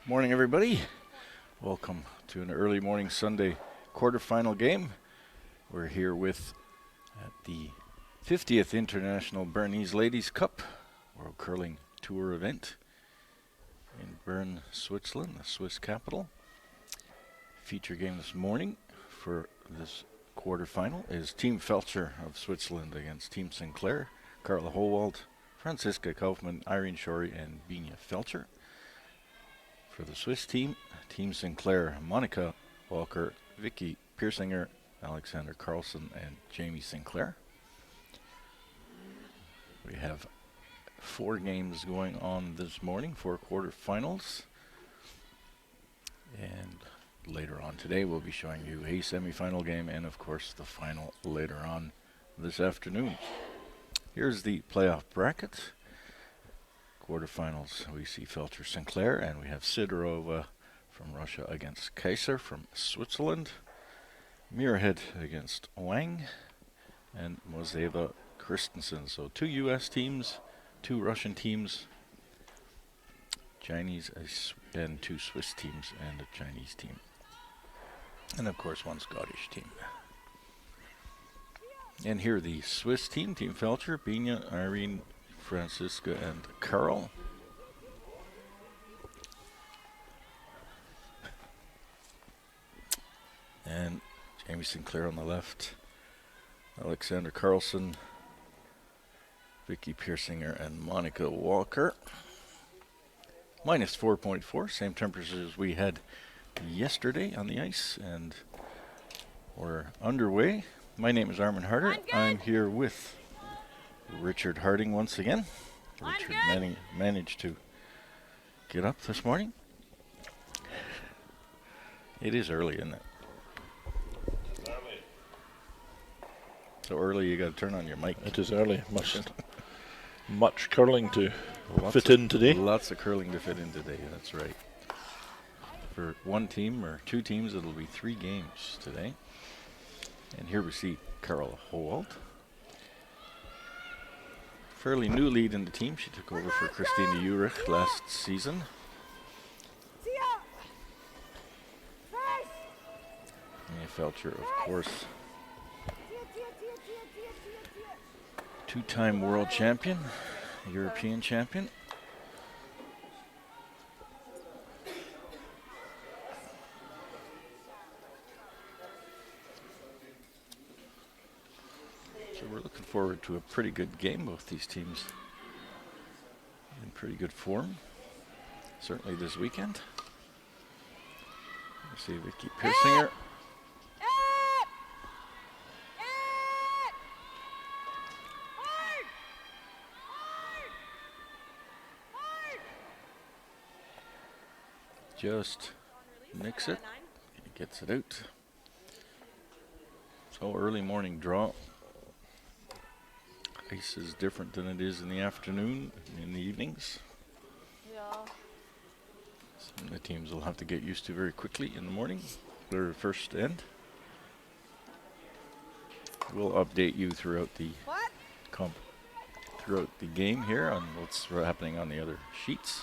Morning, everybody. Welcome to an early morning Sunday quarterfinal game. We're here with at the 50th International Bernese Ladies Cup World Curling Tour event in Bern, Switzerland, the Swiss capital. Feature game this morning for this quarterfinal is Team Feltscher of Switzerland against Team Sinclair, Carla Howald, Franziska Kaufmann, Irene Shorey, and Binia Feltscher. For the Swiss team, Team Sinclair, Monica Walker, Vicky Piersinger, Alexander Carlson, and Jamie Sinclair. We have 4 games going on this morning, 4 quarterfinals. And later on today, we'll be showing you a semifinal game and, of course, the final later on this afternoon. Here's the playoff bracket. Quarterfinals, we see Feltscher Sinclair, and we have Sidorova from Russia against Kaiser from Switzerland, Muirhead against Wang, and Mozeva Christensen. So 2 U.S. teams, 2 Russian teams, Chinese, and 2 Swiss teams, and a Chinese team. And of course, 1 Scottish team. And here the Swiss team, Team Feltscher, Binia, Irene, Franziska, and Carl. And Jamie Sinclair on the left, Alexander Carlson, Vicky Piersinger, and Monica Walker. Minus 4.4, same temperatures as we had yesterday on the ice, and we're underway. My name is Armin Harder. I'm here with Richard Harding once again. Richard managed to get up this morning. It is early, isn't it? So early you got to turn on your mic. It is early. Much curling to fit in today. Lots of curling to fit in today, that's right. For 1 team or 2 teams, it'll be 3 games today. And here we see Carla Howald. Fairly new lead in the team. She took over for Christina Urich last season. Mia Feltscher, of course, 2-time world champion, European champion. So we're looking forward to a pretty good game. Both these teams in pretty good form, certainly this weekend. You see Vicky Piersinger. Just mix it. He gets it out. So early morning draw. Ice is different than it is in the afternoon, in the evenings. Yeah. Some of the teams will have to get used to very quickly in the morning. Their first end. We'll update you throughout the game here on what's happening on the other sheets.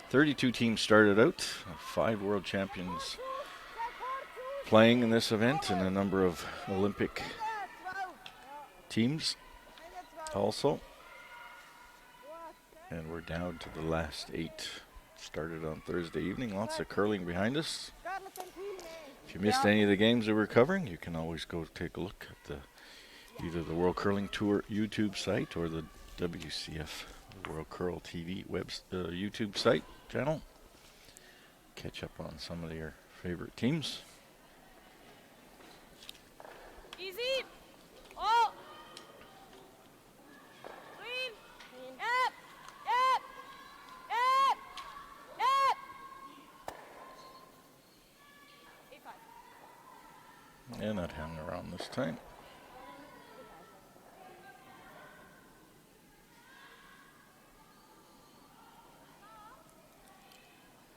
32 teams started out, 5 world champions playing in this event, and a number of Olympic teams also. And we're down to the last 8. Started on Thursday evening. Lots of curling behind us. If you missed any of the games that we're covering, you can always go take a look at either the World Curling Tour YouTube site or the WCF World Curl TV YouTube site channel. Catch up on some of your favorite teams. Easy. Oh. Clean. Up. Up. Up. Up. 8-5. And that hung around this time.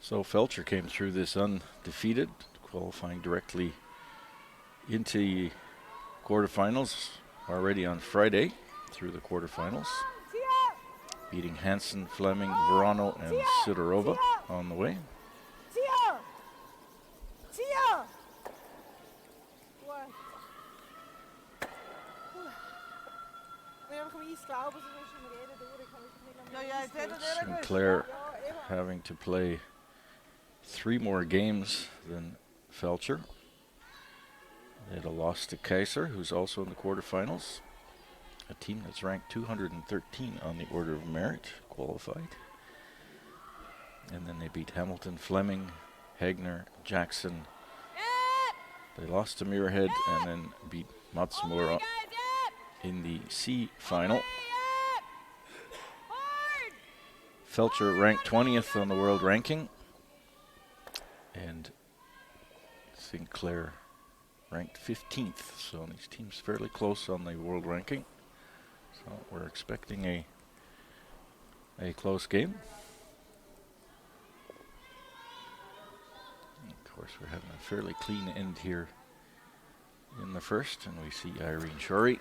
So Feltscher came through this undefeated, qualifying directly into quarterfinals already on Friday through the quarterfinals. beating Hansen, Fleming, Verano, and Sidorova on the way. Sinclair having to play 3 more games than Feltscher. They had a loss to Kaiser, who's also in the quarterfinals. A team that's ranked 213 on the order of merit, qualified. And then they beat Hamilton, Fleming, Hagner, Jackson. They lost to Muirhead and then beat Matsumura in the C final. Feltscher ranked 20th on the world ranking, and Sinclair ranked 15th. So these teams fairly close on the world ranking. So we're expecting a close game. And of course, we're having a fairly clean end here in the first, and we see Irene Shorey.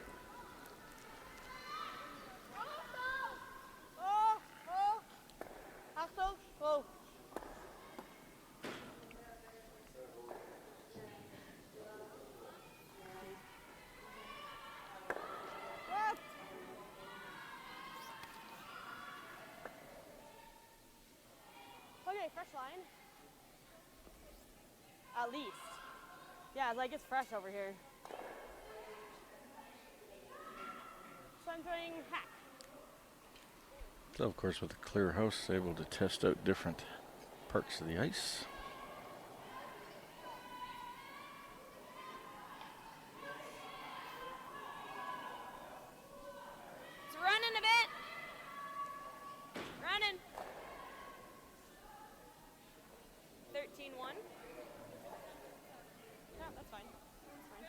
Fresh line? At least. Yeah, like it's fresh over here. Centering hack. So of course with a clear house, able to test out different parts of the ice. It's running a bit. Running. 13-1. Yeah, that's fine. That's fine.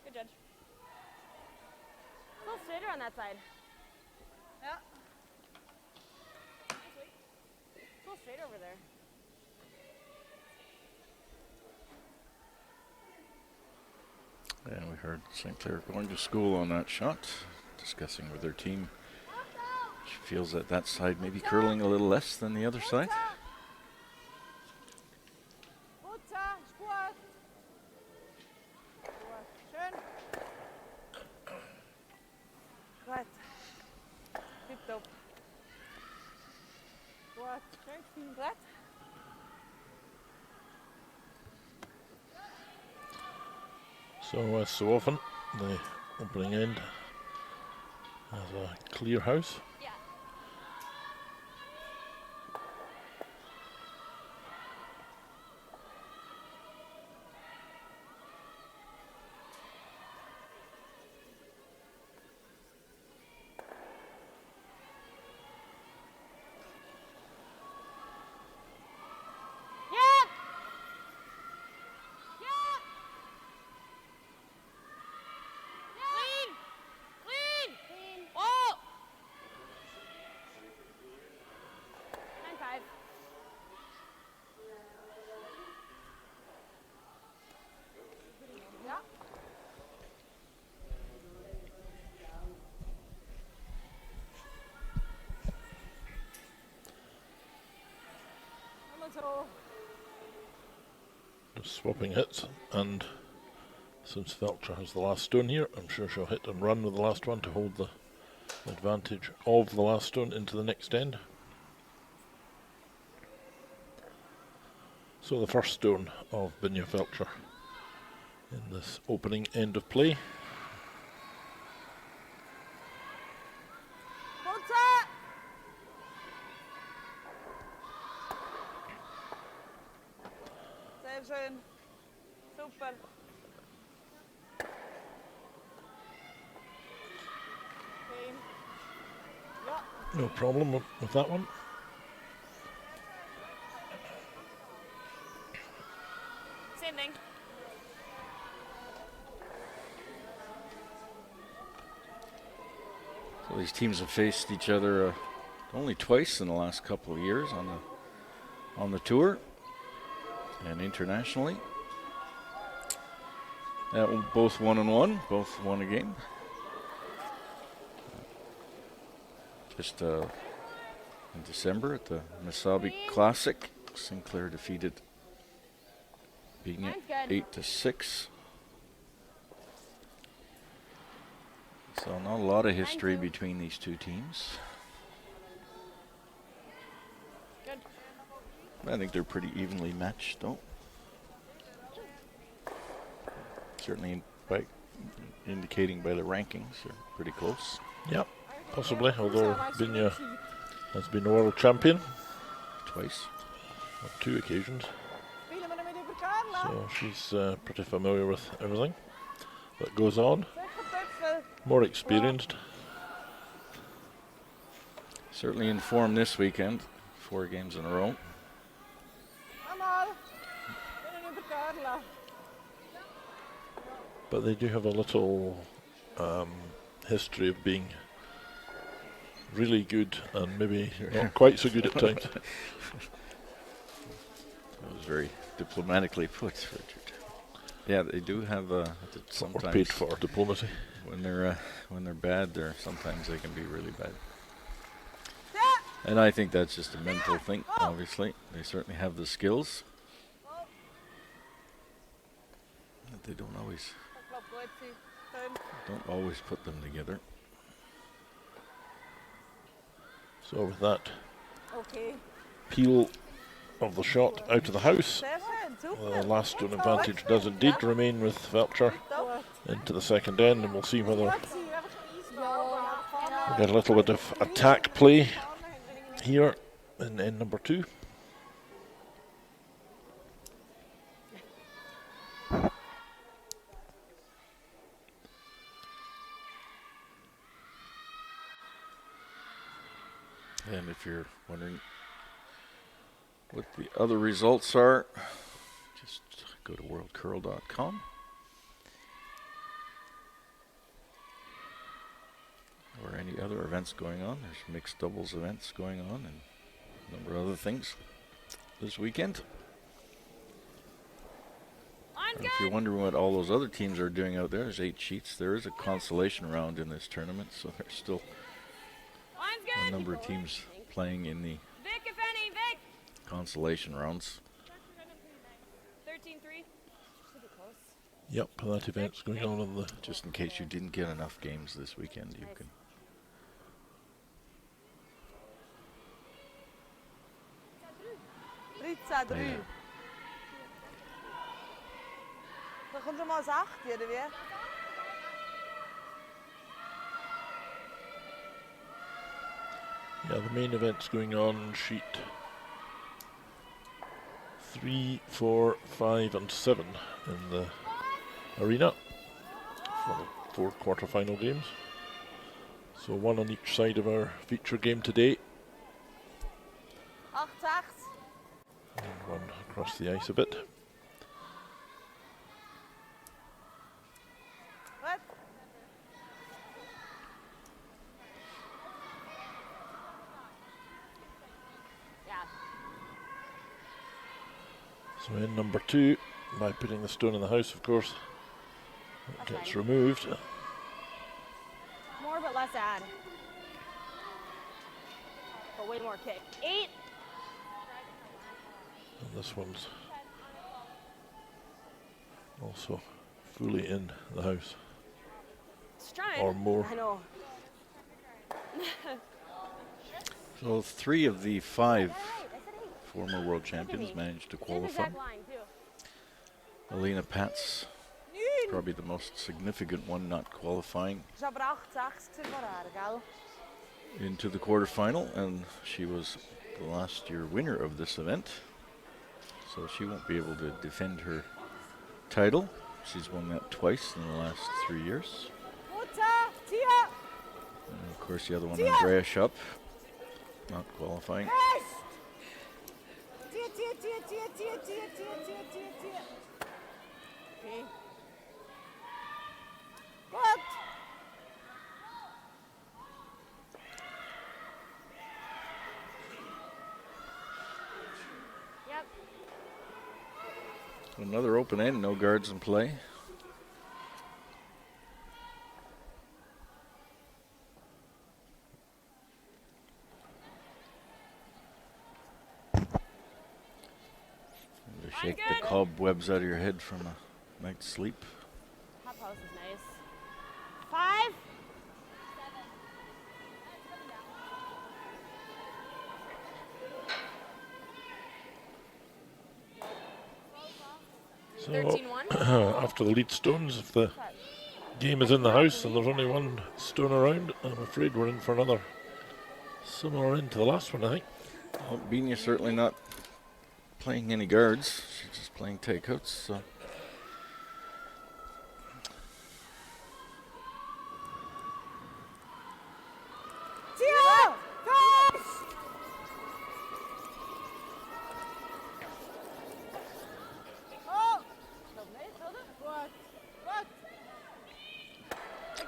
Good judge. A little straighter on that side. Yeah. Nice weight. A little straight over there. And we heard Sinclair going to school on that shot, discussing with their team. She feels that that side may be curling a little less than the other side. So as so often, the opening end has a clear house. Yeah. Just swapping hits, and since Feltscher has the last stone here, I'm sure she'll hit and run with the last one to hold the advantage of the last stone into the next end. So the first stone of Binja Feltscher in this opening end of play. Super. No problem with that one. Same thing. So these teams have faced each other only twice in the last couple of years on the tour and internationally. Both 1-1, both won a game. Just in December at the Misabi Classic. Sinclair defeated beating it 8-6. So not a lot of history between these two teams. Good. I think they're pretty evenly matched, though. Certainly indicating by the rankings, they're pretty close. Yep, possibly, although Binya has been a world champion Twice. on 2 occasions. So she's pretty familiar with everything that goes on. More experienced. Certainly in form this weekend. 4 games in a row. But they do have a little history of being really good and maybe not quite so good at times. That was very diplomatically put, Richard. Yeah, they do have We're sometimes paid for diplomacy. when they're bad. Sometimes they can be really bad. And I think that's just a mental thing. Obviously, they certainly have the skills. But they don't always put them together. So with that peel of the shot out of the house, the last stone advantage does indeed remain with Feltscher into the second end, and we'll see whether we get a little bit of attack play here in end number 2. And if you're wondering what the other results are, just go to worldcurl.com. Or any other events going on. There's mixed doubles events going on and a number of other things this weekend. And if you're wondering what all those other teams are doing out there, there's 8 sheets. There is a consolation round in this tournament, so there's still a number of teams playing in the consolation rounds. 13-3. Yep, that event's going on the... Just in case you didn't get enough games this weekend, you can... Drie. Dan komt er maar eens 8, ja, weer. Yeah, the main event's going on sheet 3, 4, 5 and 7 in the arena for the 4 quarter-final games. So 1 on each side of our feature game today. 8, 8. And 1 across the ice a bit. Wat? So in number 2, by putting the stone in the house, of course, it gets removed. More but less add. But way more kick. 8. And this one's also fully in the house. It's trying. Or more. I know. So 3 of the 5 former world champions managed to qualify. Alina Pats, probably the most significant one not qualifying Ze hebben 8, 8 voor haar, gal. into the quarterfinal, and she was the last year winner of this event. So she won't be able to defend her title. She's won that twice in the last 3 years. Tia! And of course the other one, Andrea Schupp, not qualifying. Tia. Okay. Wat? Yep. Another open end, no guards in play. shake the cobwebs out of your head from a night's sleep. Top post is nice. 5. 7. So 13-1. after the lead stones, if the game is in the house and there's only one stone around, I'm afraid we're in for another similar end to the last one, I think. Well, Bini's certainly not playing any guards. She's just playing takeouts. So. Tia! Finish! Oh! What?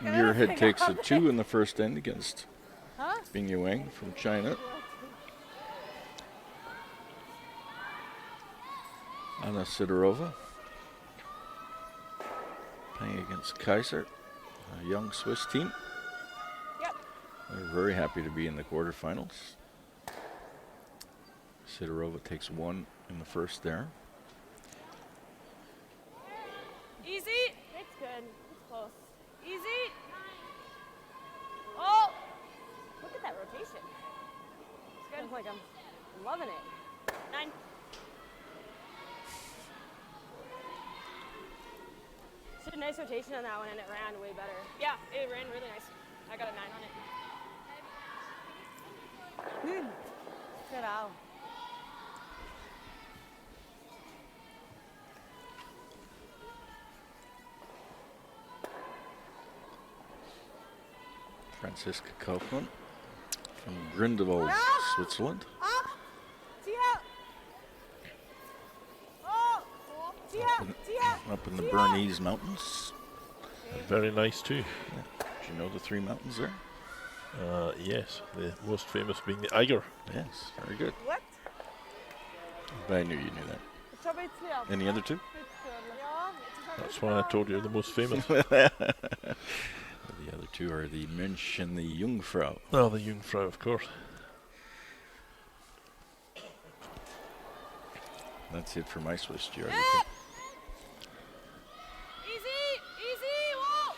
Muirhead takes a 2 in the first end against Huh? Bing Yuang from China. Anna Sidorova playing against Kaiser, a young Swiss team. Yep. They're very happy to be in the quarterfinals. Sidorova takes 1 in the first there. Easy. It's good. It's close. Easy. Oh! Look at that rotation. It's good. Like I'm loving it. 9. She had a nice rotation on that one and it ran way better. Yeah, it ran really nice. I got a 9 on it. Good. Good out. Franziska Kaufmann from Grindelwald, Switzerland. Ah! Tia! Oh! Tia! Tia! Up in the Bernese mountains. Very nice too. Do you know the 3 mountains there? Yes, the most famous being the Eiger. Yes, very good. What? But I knew you knew that. Ich habe jetzt leer. Any other 2? Ja, That's why I told you the most famous. The other 2 are the Mönch and the Jungfrau. Oh, the Jungfrau, of course. That's it for my Swiss geography. Easy. Easy. Whoa.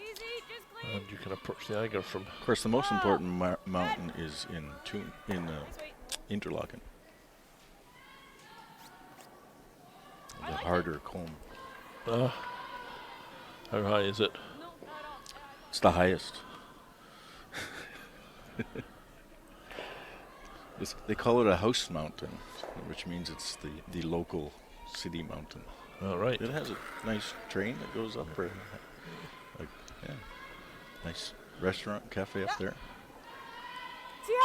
Easy. Just clean. And you can approach the Eiger from. Of course, the most important mountain is in Nice weight. Interlaken. I The like harder comb. How high is it? No, not at all. It's the highest. They call it a house mountain, which means it's the local city mountain. All right. It has a nice train that goes up for, nice restaurant, cafe up there, Tia!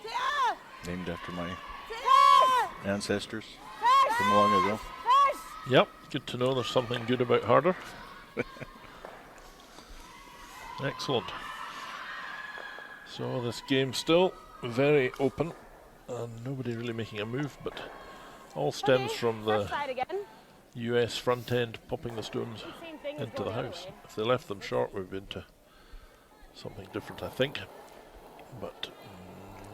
Tia! named after my Tia! ancestors Fish! from long ago. Fish! Yep, good to know there's something good about harder. Excellent. So this game still very open and nobody really making a move, but all stems from the Left side again. US front end popping the stones Same thing as into the going other house. way. If they left them short, we've been to something different, I think. But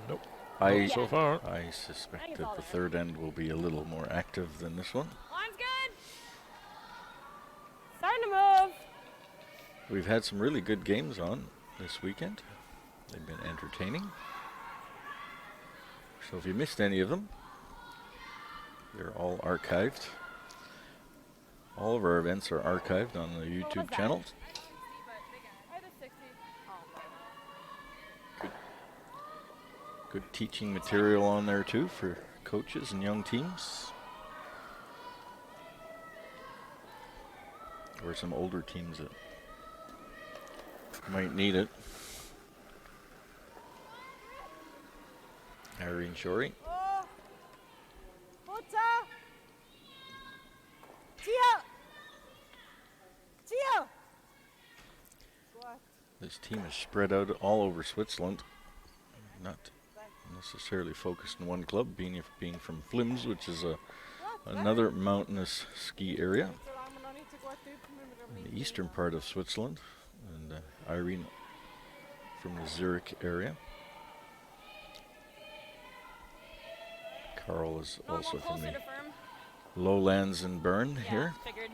nope, I not so far. I suspect that the third end will be a little more active than this one. Line's good. Starting to move. We've had some really good games on this weekend. They've been entertaining. So if you missed any of them, they're all archived. All of our events are archived on the YouTube that? channels. I had a 60. Good teaching material on there too for coaches and young teams. Or some older teams that might need it. Irene Shorey. Oh! Butter! Tia! Tia! What? This team is spread out all over Switzerland, not necessarily focused in one club, being from Flims, which is another mountainous ski area in the eastern part of Switzerland, and Irene from the Zurich area. Carl is No, also more from closer the to firm. lowlands in Bern Yeah, here. figured.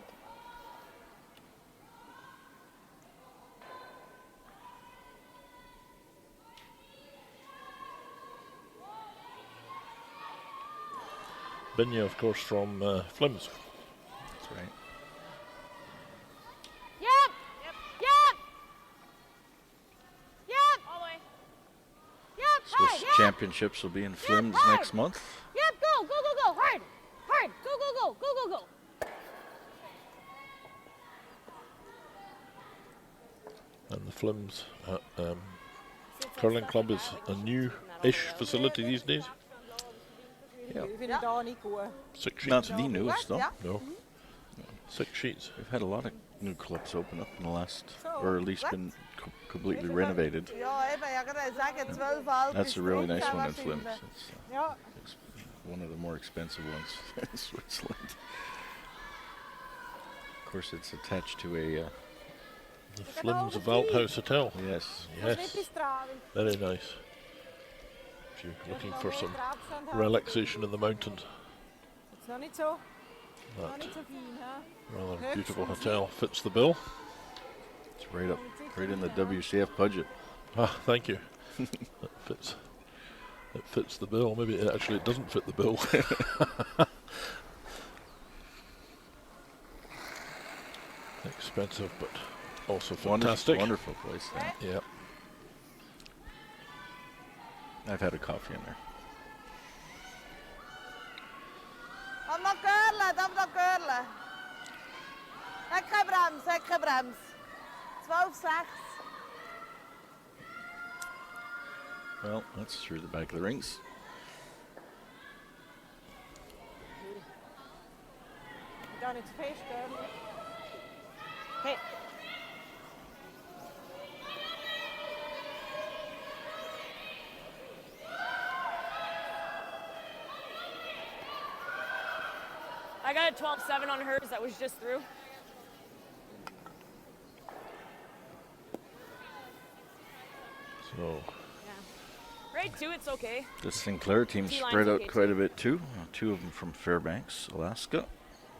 Binya, of course, from Flims. That's right. Yep. Yep. Yep. Yep. All the way. Yep. Swiss Hard. Yep. Championships will be in Flims hard. next month. Yep. Go. Go. Go. Go. Hard. Hard. Go. Go. Go. Go. Go. Go. And the Flims curling club is a new-ish facility these days. Yeah. Ik vind het daar niet goed. 6 Not sheets. the newest, though. Ja. No. 6 sheets. We've had a lot of new clubs open up in the last, So, or at least what? been completely renovated. Ja, even, ja, ik kan zeggen 12 half. That's a really nice one in Flims. Flims. It's Ja. one of the more expensive ones in Switzerland. Of course, it's attached to a, The Flims Waldhaus Hotel. yes, Yes, very nice. If you're looking for some relaxation in the mountains, Het is nog niet zo, nog that niet zo fijn, hè? rather beautiful hotel fits the bill. it's right in the WCF budget. Ah, thank you. It fits the bill. Maybe it doesn't fit the bill. Expensive, but also fantastic. Wonderful place. Yeah. Yeah. I've had a coffee in there. Kom nog curlen, kom nog curlen. Hek geen brems, hek geen brems. 12-6. Well, that's through the back of the rings. Dan niet te veel curlen. Hey. I got a 12-7 on hers that was just through. So Grade 2, it's okay. The Sinclair team T-line's spread out okay quite too. a bit too. Two of them from Fairbanks, Alaska.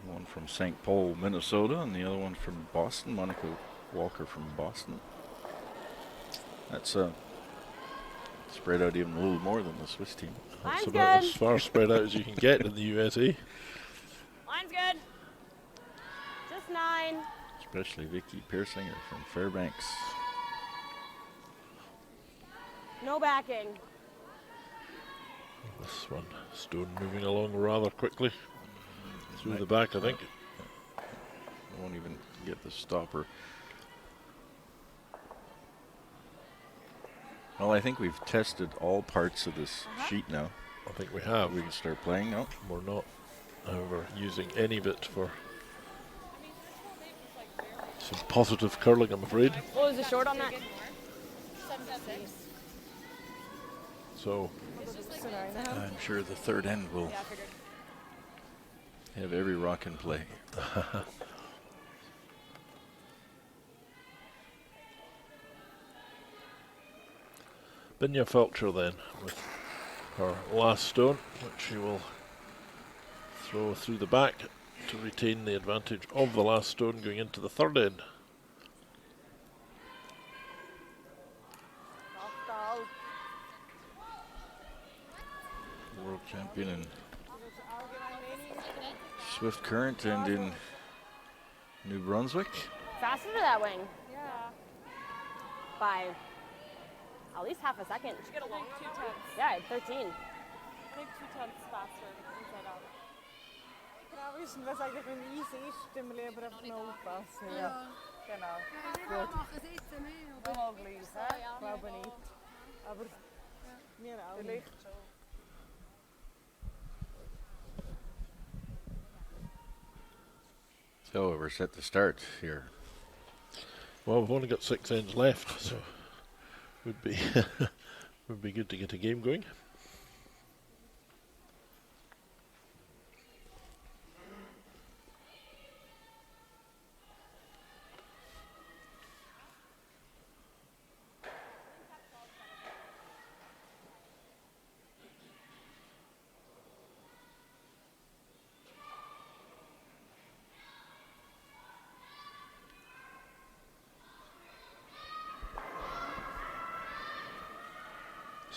One from St. Paul, Minnesota, and the other one from Boston. Monica Walker from Boston. That's spread out even a little more than the Swiss team. that's Mine's about good. as far spread out as you can get in the USA. Mine's good. Just 9. Especially Vicky Piersinger from Fairbanks. No backing. This one, Stone moving along rather quickly through the back, I think. Won't even get the stopper. Well, I think we've tested all parts of this sheet now. I think we have. We can start playing now. We're not, however, using any of it for some positive curling, I'm afraid. What was the short on that? So I'm sure the third end will Yeah, I figured. have every rock in play. Binya Feltscher then with her last stone, which she will throw through the back to retain the advantage of the last stone going into the third end. Aftal. World champion in Swift Current and in New Brunswick. Faster to that wing Ja. by at least half a second. Did you get a long 2 tenths. Yeah, at 13. I think 2 tenths faster inside out. Genau, wissen, was eigentlich wenn easy ist, dann wir lieber einfach noch aufpassen. Ja. Genau. Gut. Nochmal gleich, hä? Glaube nicht. Aber mir auch vielleicht schon. So we're set to start here. Well, we've only got 6 ends left, so would be would be good to get a game going.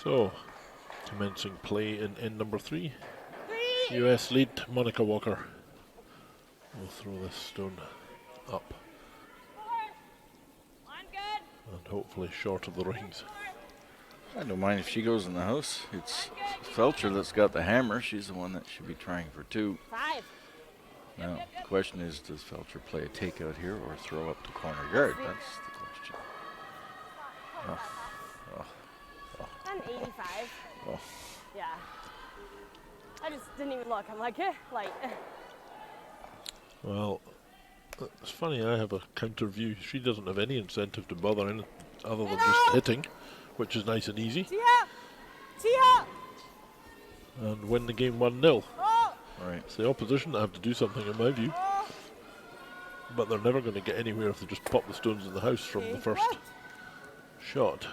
So, commencing play in end number 3. US lead, Monica Walker will throw this stone up and hopefully short of the rings. I don't mind if she goes in the house. It's Feltscher that's got the hammer. She's the one that should be trying for 2. 5. Now, the question is, does Feltscher play a takeout here or throw up to corner guard? That's the question. I'm 85. Oh. Yeah. I just didn't even look. I'm like, light. Well, it's funny, I have a counter view. She doesn't have any incentive to bother anything other than just hitting, which is nice and easy, and win the game 1-0. Right. It's the opposition that have to do something in my view, but they're never going to get anywhere if they just pop the stones in the house from the first shot.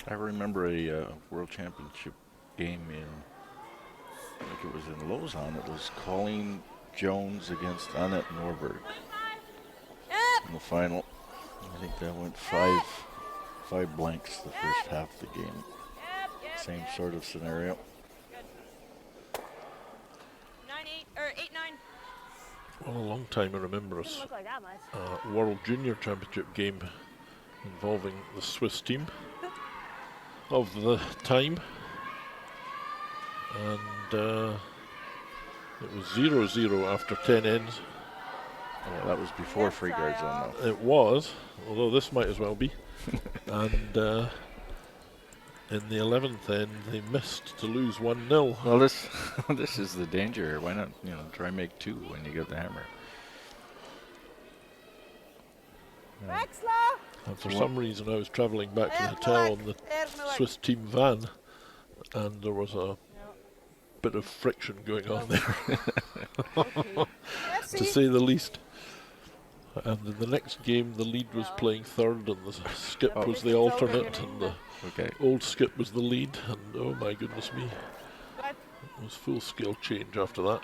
I remember a World Championship game in, I think it was in Lausanne. It was Colleen Jones against Annette Norberg in the final. I think that went five blanks the first half of the game. Same sort of scenario. 9-8 or 8-9. Well, a long time I remember Didn't us look like that much. World Junior Championship game involving the Swiss team of the time, and it was 0-0 after 10 ends. Oh, that was before free guards on though. It was, although this might as well be. And in the 11th end, they missed to lose 1-0. Well, this is the danger here. Why not, try and make 2 when you get the hammer? And for some reason, I was travelling back to the hotel on the Swiss team van, and there was a bit of friction going on there, to say the least. And in the next game, the lead was playing third, and the skip was the alternate, and the old skip was the lead, and oh my goodness me, it was full-scale change after that.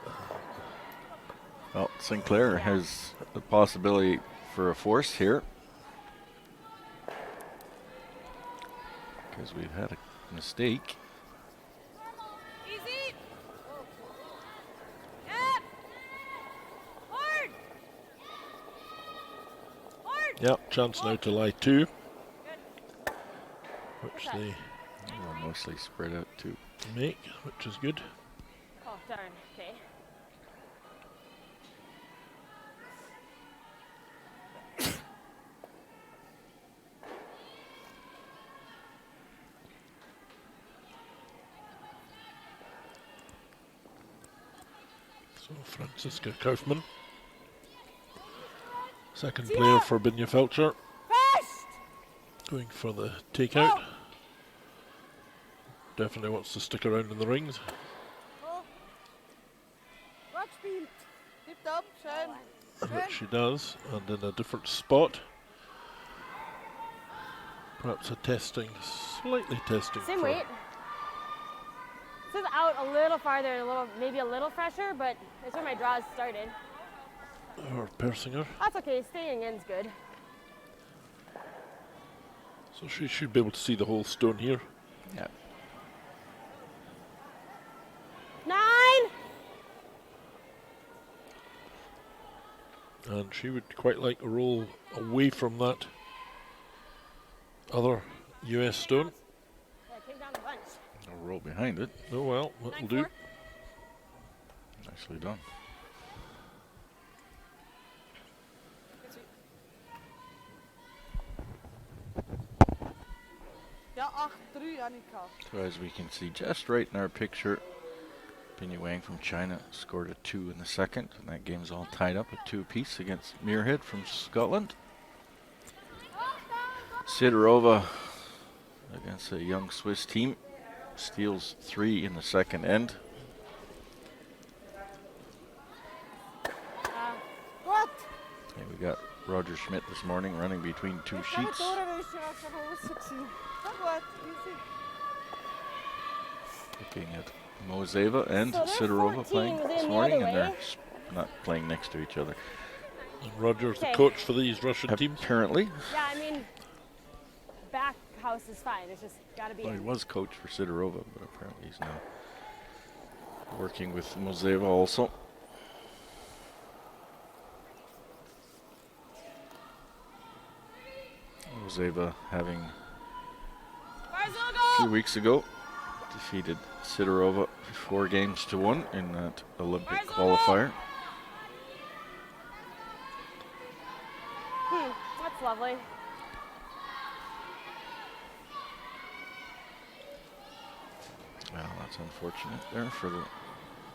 Well, Sinclair has the possibility for a force here, because we've had a mistake. Easy. Yep. Hard. Yep, chance now to lie 2, which they Mostly spread out too. make, which is good. Oh, darn. Okay. So Franziska Kaufmann, second player for Binja Feltscher, going for the takeout. Definitely wants to stick around in the rings. Which she does, and in a different spot. Perhaps slightly testing. Same weight. This is out a little farther, maybe a little fresher, but it's where my draws started. Or Persinger. That's okay, staying in's good. So she should be able to see the whole stone here. Yeah. 9! And she would quite like to roll away from that other US stone. Yeah, it came down a bunch. I'll roll behind it. Oh well, that'll do. 9-4. Nicely done. Ja, 8-3 Annika. So as we can see just right in our picture, Binja Wang from China scored a 2 in the second, and that game's all tied up at 2 apiece against Muirhead from Scotland. Sidorova against a young Swiss team steals 3 in the second end. What? Okay, we got Roger Schmidt this morning running between 2 sheets. Looking at Mozeva and So they're Sidorova 14 playing within this the morning, other and they're way. not playing next to each other. And Roger's the Okay. coach for these Russian teams. Apparently. Yeah, I mean, back house is fine. It's just got to be Well, he in. was coach for Sidorova, but apparently he's now working with Moseva also. Moseva having a few weeks ago defeated Sidorova 4-1 in that Olympic qualifier. That's lovely. Well, that's unfortunate there for the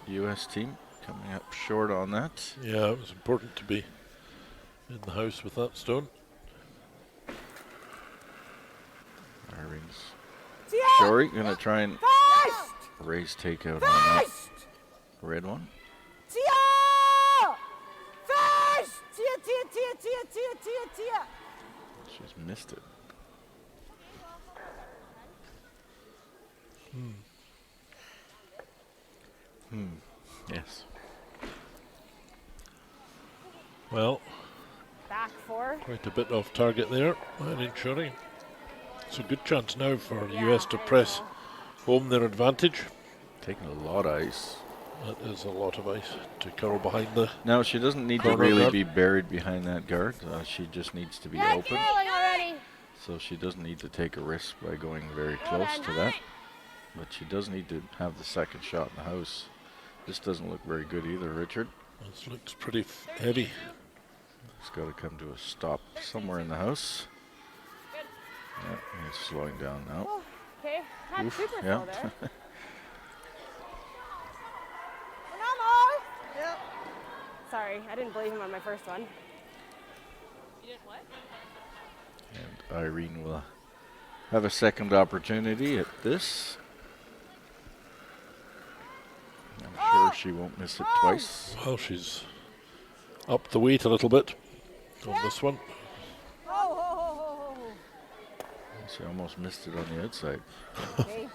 U.S. team, coming up short on that. Yeah, it was important to be in the house with that stone. Irving's Tia! Shori gonna try and Fast! raise takeout on that Fast! red one. Tia! Fast! Tia, Tia, Tia, Tia, Tia, Tia, Tia. She's missed it. Yes. Well, Back 4. quite a bit off target there. And ensuring it's a good chance now for the Yeah, US to I press know. home their advantage. Taking a lot of ice. That is a lot of ice to curl behind the. Now, she doesn't need to Corner really guard. be buried behind that guard. She just needs to be Yeah, open. curling already. So she doesn't need to take a risk by going very close to that. But she does need to have the second shot in the house. This doesn't look very good either, Richard. This looks pretty heavy. It's got to come to a stop somewhere in the house. Yeah, he's slowing down now. Oh, okay, not Oof, super yeah. slow there. Yep. Sorry, I didn't believe him on my first one. And Irene will have a second opportunity at this. I'm sure she won't miss it twice. Well, she's upped the weight a little bit on this one. Ho, ho, ho, ho, ho. She almost missed it on the outside. Okay.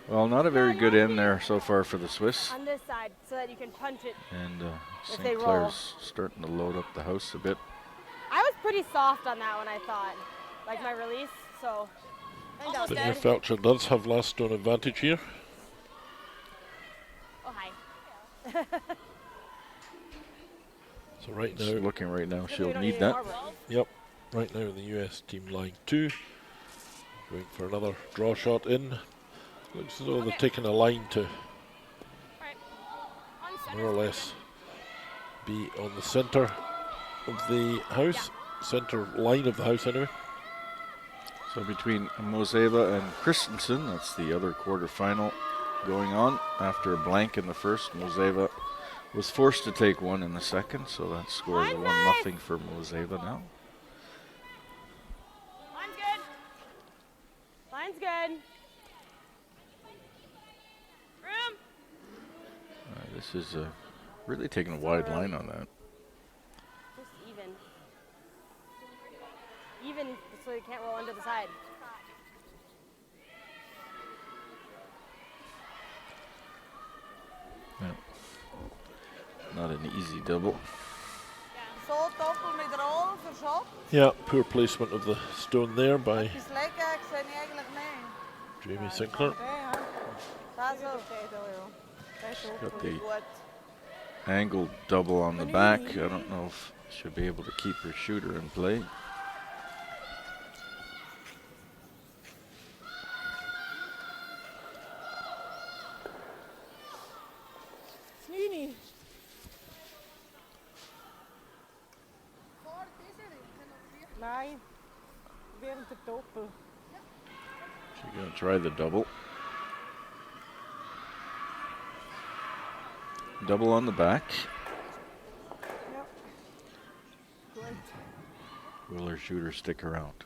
Well, not a very good end there so far for the Swiss. On this side, so that you can punch it. And If they roll. Sinclair's starting to load up the house a bit. I was pretty soft on that one, I thought. Like my release, so. I think that was But good. Feltscher does have last stone advantage here. Oh, hi. So right It's now, looking right now, We she'll don't need any that. more room. yep, right now the US team line 2. Going for another draw shot in. Looks as though they're taking a line to Alright. On center. more or less be on the center of the house. Center line of the house anyway. So between Moseva and Christensen, that's the other quarterfinal going on. After a blank in the first, Moseva was forced to take one in the second, so that scores a 1-0 for Moseva now. Line's good. Line's good. Room. This is really taking a wide line on that. Just even. Even so you can't roll into the side. Not an easy double. Zo doppel met rol, verschot. Yeah, poor placement of the stone there by Het is lekker, ik zei niet eigenlijk nee. Jamie Sinclair. Nee, hè. Dat is ook joh. Dat is Got ook the- goed. Angled double on the back. I don't know if she'll be able to keep her shooter in play. Snini. Nee, weer een te doppel. She's going to try the double. Double on the back. Ja. Goed. Will her shooter stick around?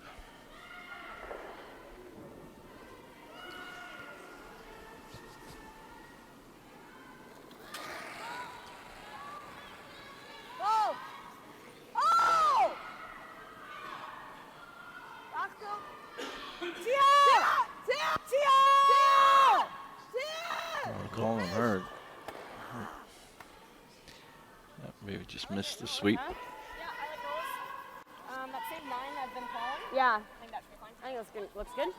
Oh! Oh! Achtung! Tia! Tia! Tia! Tia! Oh, calling hard. just missed the sweep. Huh? Yeah, I like those. That same 9 I've been calling. Yeah, I think that should be fine. I think that's good. Looks good.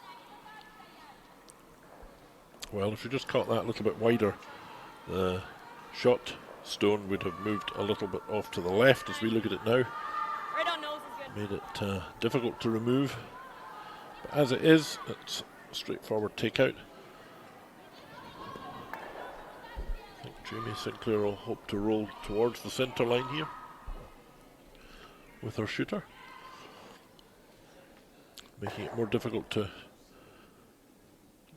Well, if you just caught that a little bit wider, the shot stone would have moved a little bit off to the left as we look at it now. Right on nose is good. Made it difficult to remove. But as it is, it's a straightforward takeout. I think Jamie Sinclair will hope to roll towards the centre line here with her shooter, making it more difficult to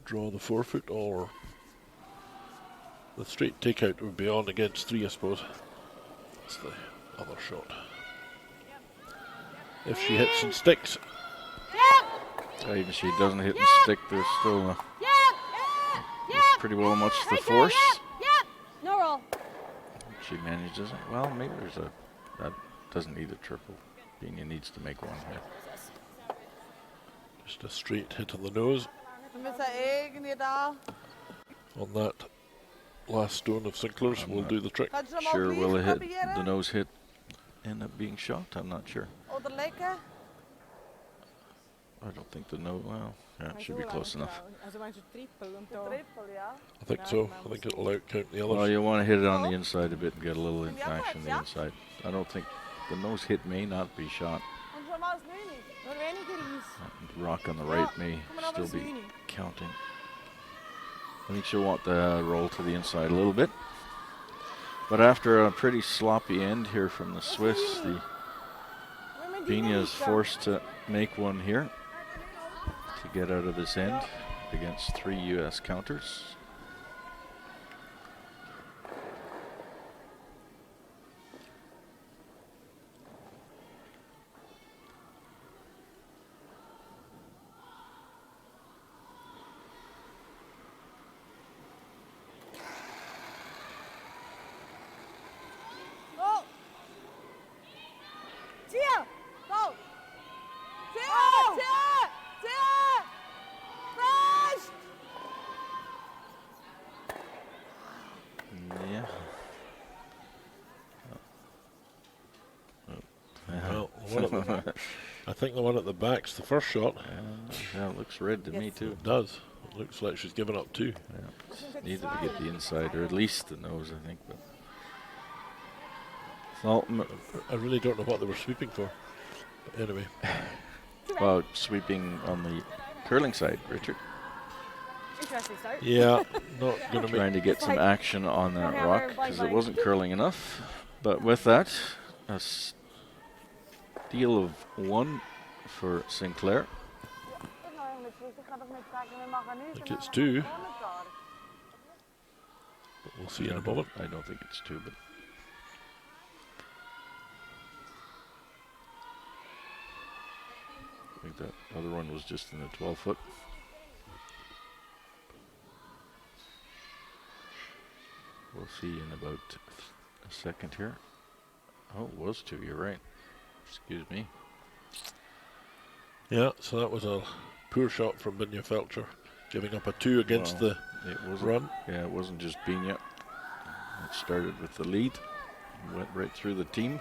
draw the forefoot, or the straight takeout would be on against 3, I suppose. That's the other shot. If she hits and sticks, Yep. Even if she doesn't hit and stick, there's still Yep. Yep. pretty well much the Right, force. Yep. Yep. No roll. She manages it. Well, maybe there's a, that doesn't need a triple. Benia needs to make one here. just a straight hit on the nose We müssen irgendwie da. on that last stone of Sinclair's will do the trick. Kannst du noch mal Sure, will gleich it hit probieren? the nose hit end up being shot? I'm not sure. Oder legen? I don't think the nose, well, yeah, it should be close enough. Also meinst du Triple und da? Triple, ja. I think so. I think it'll outcount the Well, others. you want to hit it on the inside a bit and get a little Ja, action on the ja. inside. I don't think the nose hit may not be shot. Und schon mal das 9. Nur weniger Eis. That rock on the right may Komm mal noch still das be 9. counting. I think she'll want the roll to the inside a little bit. But after a pretty sloppy end here from the Swiss, the Benia is forced to make one here to get out of this end against 3 U.S. counters. Oh! Tia! Go! Tia! Tia! Tia! Fast! Yeah. Well, the one at the, I think the one at the back's the first shot. Yeah, it looks red to me too. It does. It looks like she's given up 2. Yeah. Needed to get the inside, or at least the nose, I think. But well, I really don't know what they were sweeping for. But anyway, well, sweeping on the curling side, Richard. Interesting start. yeah, not going to Trying make. to get some like action on that hammer, rock blank, because it blank. wasn't curling enough. But with that, a steal of 1 for Sinclair. I think it's 2. But we'll see in a moment. I don't think it's 2, but I think that other one was just in the 12-foot. We'll see in about a second here. Oh, it was 2, you're right. Excuse me. Yeah, so that was a poor shot from Benia Feltscher, giving up a 2 against Well, the it wasn't, run. Yeah, it wasn't just Benia. It started with the lead, went right through the team.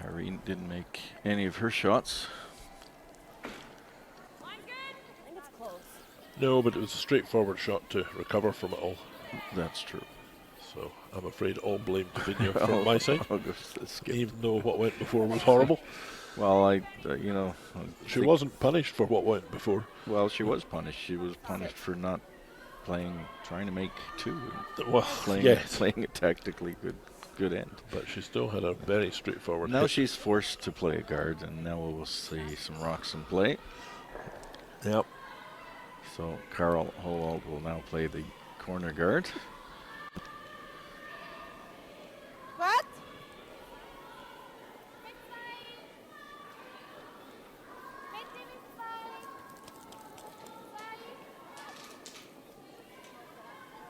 Irene didn't make any of her shots. I think it's close. No, but it was a straightforward shot to recover from it all. That's true. So I'm afraid all blame to Benia from my side, I'll go to the skip. even though what went before was horrible. Well, I She wasn't punished for what went before. Well, she was punished. She was punished for not trying to make 2, and Well, playing yes, playing a tactically good end. but she still had a very straightforward Now hit. she's forced to play a guard, and now we'll see some rocks in play. Yep. So Carl Howald will now play the corner guard. What?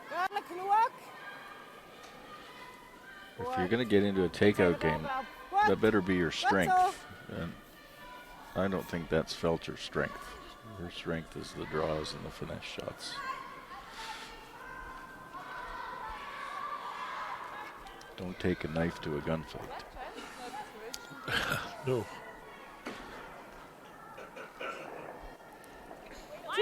Gerne genug. If you're going to get into a takeout game, that better be your strength. And I don't think that's Feltscher's strength. Her strength is the draws and the finesse shots. Don't take a knife to a gunfight. No. 2.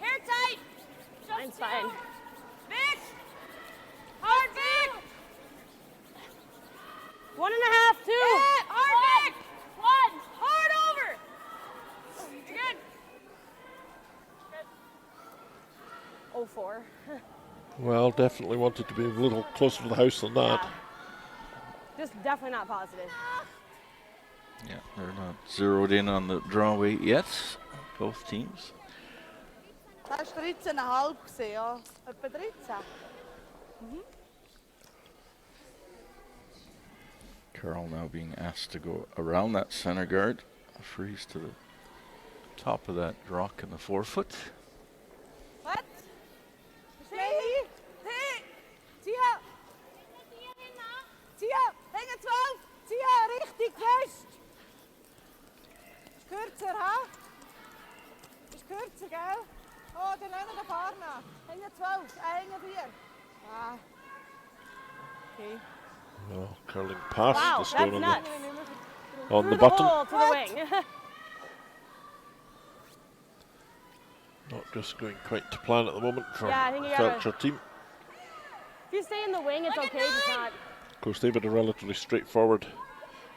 Hair tight. Mine's fine. Vic. Hard, Vic. 1.5, 2. Hard, Vic. 1. Hard over. You're good. Oh, 4. Well, definitely wanted to be a little closer to the house than that. Yeah. Just definitely not positive. Yeah, they're not zeroed in on the draw weight yet, both teams. Das war 13,5 gewesen, ja. Etwa 13. Carl now being asked to go around that center guard, freeze to the top of that rock in the forefoot. Wat? Zieh! Zieh! Zieh! Hängen 12! Zieh! Richtig fest! Ist kürzer, ha? Ist kürzer, gell? Oh, dann hängen wir vorne. Hängen 12, hängen 4. Ah. Okay. Well, curling past Wow, the stone that's on nuts. on Through the the button. hole to the wing. Not just going quite to plan at the moment for Yeah, I think you gotta- Feltscher team. If you stay in the wing, it's okay, just not. Of course, they've had a relatively straightforward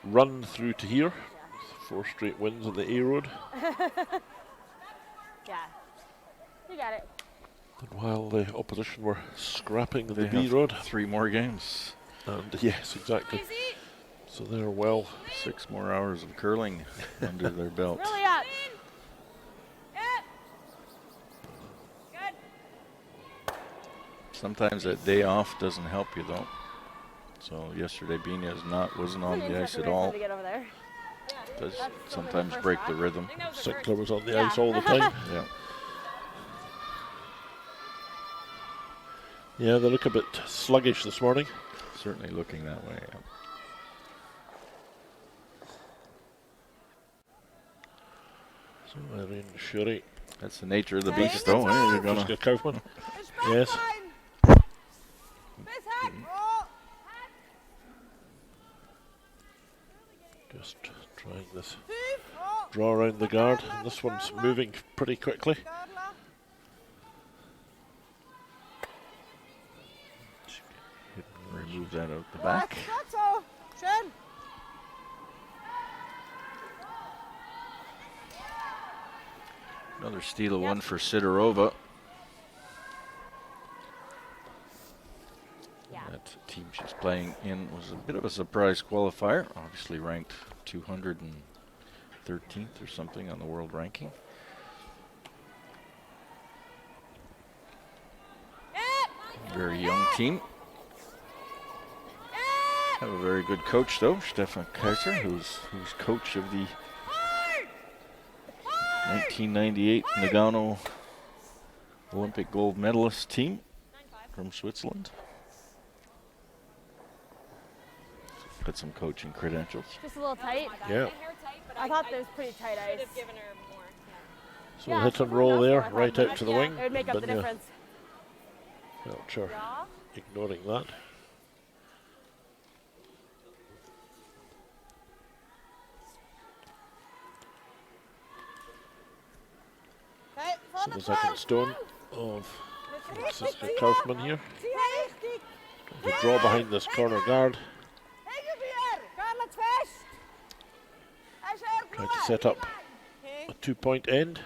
run through to here. 4 straight wins on the A road. Yeah. You got it. And while the opposition were scrapping the They B have road. 3 more games, And yes, exactly. Easy. So they're well. 6 more hours of curling under their belt. Really up. Good. Sometimes that day off doesn't help you though. So yesterday Bina wasn't on the ice at all. To get over there. Does That's sometimes first break shot. the rhythm. I think that was the Sinclair first. was on the Yeah. ice all the time. Yeah. Yeah, they look a bit sluggish this morning. Certainly looking that way. Yeah. So Irene Shuri, That's the nature of the Hey, beast though. Eh? You're gonna Jessica Kaufman. Ist Yes. Bein. Bis Heck. Oh. Just trying this 5. Oh. draw around the guard. And this one's moving pretty quickly. Carla. remove that out the Gut, back. gut so. Schön. Another steal of one for Sidorova. Yeah. That team she's playing in was a bit of a surprise qualifier. Obviously ranked 213th or something on the world ranking. Very young team. Have a very good coach though, Stefan Kaiser, who's coach of the 1998 Nagano Olympic gold medalist team from Switzerland. Got some coaching credentials. Just a little tight. Yeah. Hair tight, but I thought there was pretty tight should ice. have given her more. Yeah. So Yeah, hit so and we're roll enough there, for it. right out to the Yeah, wing. it would make up the Then, difference. Feltscher ignoring that. Okay, So vorne the second 12. stone of Richtig Jessica ziehen. Kaufman here. Zieh richtig. The draw behind this corner guard. Hängen wir. Carla zu fest. Er ist eher Trying gut. to set up Okay. a 2-point end.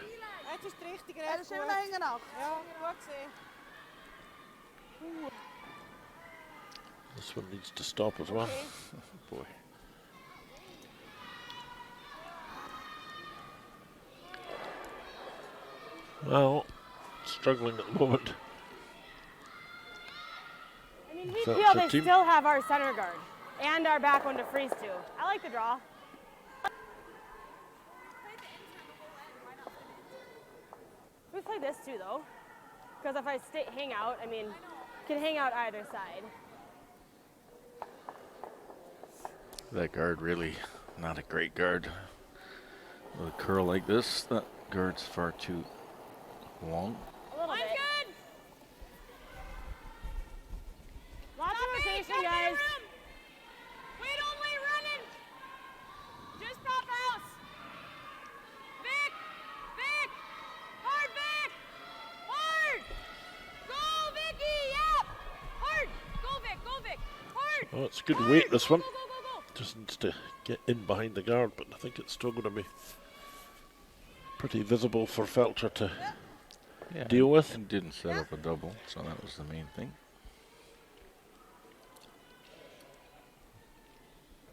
Jetzt ist die richtige Recht. Er ist immer noch hängen nach. Ja, gut gesehen. This one needs to stop as well. Okay. Boy. Well, struggling at the moment. I mean, we Feltscher feel they team. still have our center guard and our back one to freeze to. I like the draw. We play this too though, because if I hang out, I mean, can hang out either side. That guard really not a great guard. With a curl like this, that guard's far too long. A little bit. Good guys. Wait, don't wait, running. Just pop out. Vic. Vic. Hard, Vic. Hard. Go, Vicky. Yep. Hard. Go, Vic. Go, Vic. Hard. Oh, it's good weight, this one. Go, go, go, go. Just needs to get in behind the guard, but I think it's still going to be pretty visible for Feltscher to deal with. And didn't set up a double, so that was the main thing.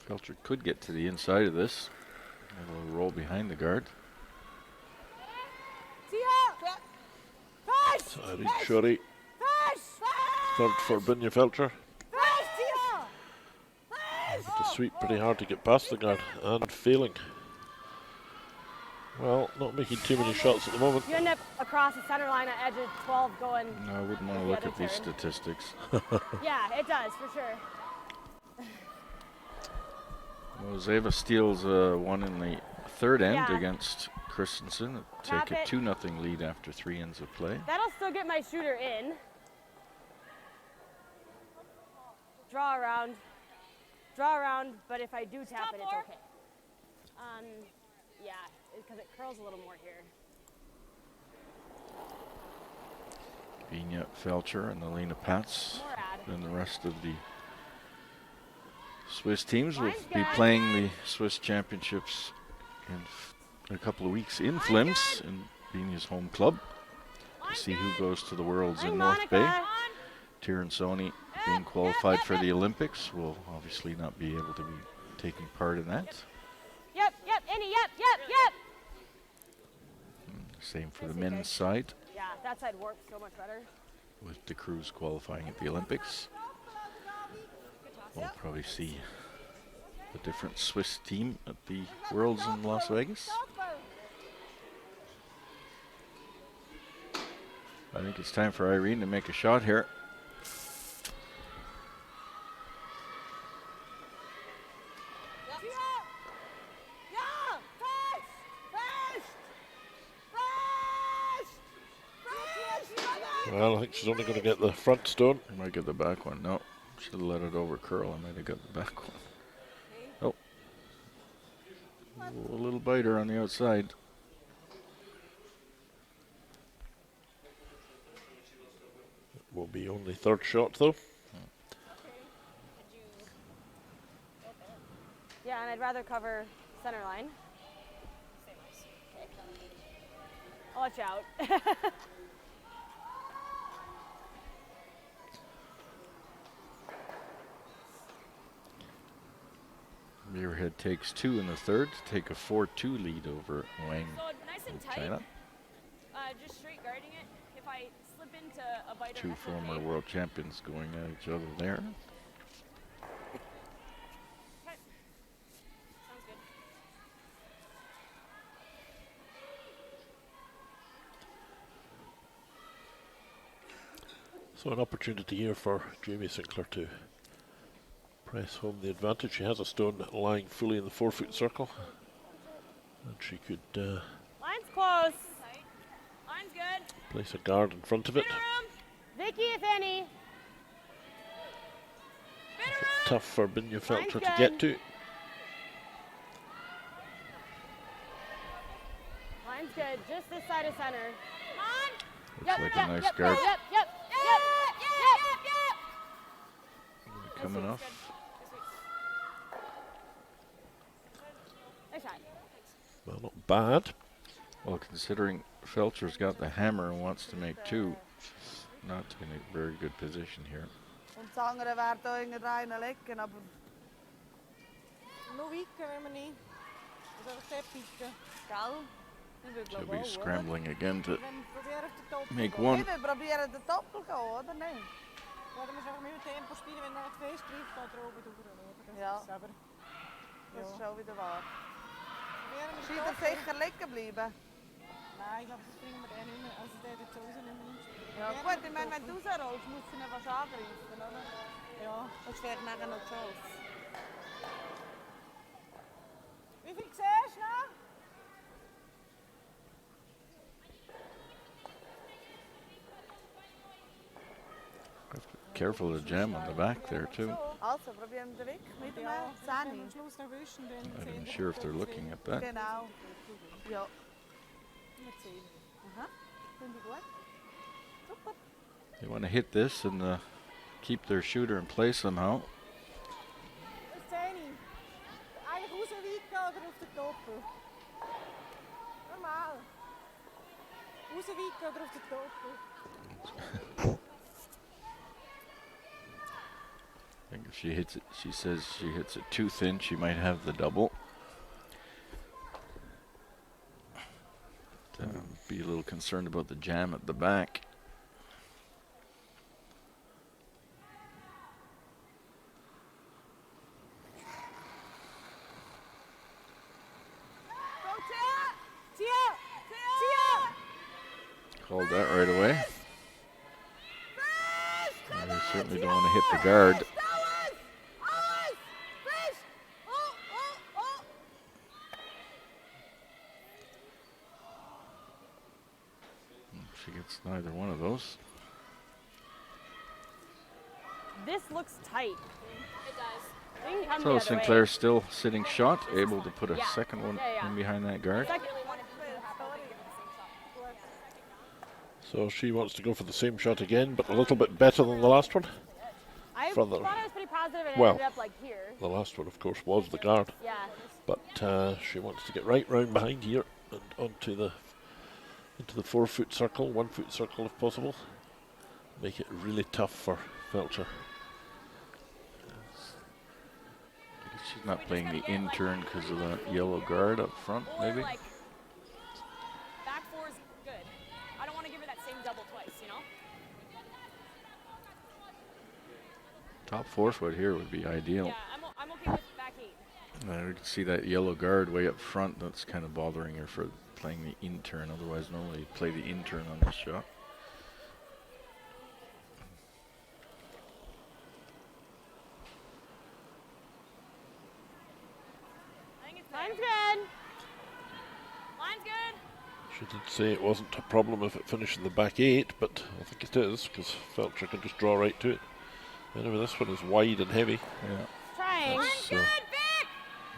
Feltscher could get to the inside of this. A little roll behind the guard. So Irene Shorey, third for Brynja Feltscher. To sweep pretty hard to get past the guard and failing. Well, not making too many shots at the moment. You end up across the center line at edge of 12 going. No, I wouldn't want to the look other at these turn. statistics. Yeah, it does, for sure. Mozeva steals one in the third end Yeah. against Christensen. Tap Take a it. 2-0 lead after 3 ends of play. That'll still get my shooter in. Draw around, but if I do tap it, it's okay. Yeah, because it curls a little more here. Bina Feltscher and Elena Pats More ad. and the rest of the Swiss teams will Mine's be good. playing the Swiss Championships in a couple of weeks in Flims, in Bina's home club, to see who goes to the Worlds in North Bay. Monica. Tiransoni, being qualified for the Olympics, will obviously not be able to be taking part in that. Yep, Annie, yep. Same for the men's side, Yeah, that side works so much better. with De Cruz qualifying at the Olympics. We'll probably see a different Swiss team at the Worlds in Las Vegas. I think it's time for Irene to make a shot here. Well, I think she's only going to get the front stone. I might get the back one. No, should have let it over curl. I might have got the back one. Oh. A little biter on the outside. Will be only third shot though. Yeah, and I'd rather cover center line. I'll let you out. Muirhead takes 2 in the third to take a 4-2 lead over Wang So nice and of tight. China. Just straight guarding it. If I slip into a biter, 2 that's former okay. world champions going at each other there. Okay. Sounds good. So an opportunity here for Jamie Sinclair to press home the advantage. She has a stone lying fully in the 4-foot circle, and she could Line's close. Line's good. place a guard in front of it. Bit of room. Vicky, if any. Bit of room. Tough for Brynja Feltscher to good. get to. Line's good. Just this side of center. Come on. Looks like a nice guard Yep. Yep. coming off. Nice shot. Well, not bad. Well, considering Feltscher's got the hammer and wants to make 2, not in a very good position here. Und das andere wäre da irgendein reiner Lecken, aber... Noch wicken, wenn wir nicht. Oder sehr picken. Gell? Ich will She'll glaube be auch, oder? scrambling again to Wenn probieren auf den Doppel make gehen. 1. Ich will probieren den Doppel gehen, oder nicht? Oder wir einfach mit dem Tempo spielen, wenn er nicht fest trifft, geht er oben durch, oder? Ja. Das ist schon wieder wahr. Scheint er sicher liegen bleiben? Nein, ich glaube, das bringen wir den nicht mehr. Also der hat sowieso nicht mehr ins. Ja gut, ich meine, wenn du rausrollst, musst du ihn was angreifen, oder? Ja. Das wäre nachher noch die Chance. Wie viel siehst du noch? Careful to jam on the back there too. So. Also, probieren wir den Weg mit dem Ja, wenn wir 10. am Schluss noch wischen, dann I'm not sehen even wir sure if they're den looking at that. Genau. Ja. Mit 10. Aha. Finde ich gut. Super. They want to hit this and keep their shooter in place somehow. Das 10. Eigentlich raus weit gehen oder auf den Doppel? Normal. Raus weit gehen oder auf den Doppel? I think if she hits it, she says she hits it too thin, she might have the double. Be a little concerned about the jam at the back. Go, Tia! Tia! Tia! Called that right away. They certainly don't want to hit the guard. She gets neither one of those. This looks tight. It does. We can come the So other Sinclair way. still sitting shot, able to put a Yeah. second one Yeah, yeah. in behind that guard. Second, Really wanted to have both give it the same shot. So she wants to go for the same shot again, but a little bit better than the last one. I From thought the- I was pretty positive and well. ended up like here. The last one, of course, was the guard. Yeah. But she wants to get right round behind here and onto into the 4-foot circle, 1-foot circle if possible. Make it really tough for Feltscher. She's not playing the in turn because of the yellow guard up front, Or maybe. like, back four is good. I don't want to give her that same double twice, you know? Top 4-foot here would be ideal. Yeah, I'm okay with back 8. We can see that yellow guard way up front. That's kind of bothering her for playing the in turn. Otherwise, normally you play the in turn on this shot. I think it's Mine's there. good. Mine's good. She did say it wasn't a problem if it finished in the back 8, but I think it is because Feltscher can just draw right to it. Anyway, this one is wide and heavy. Yeah, Trying. That's, Good, Vic!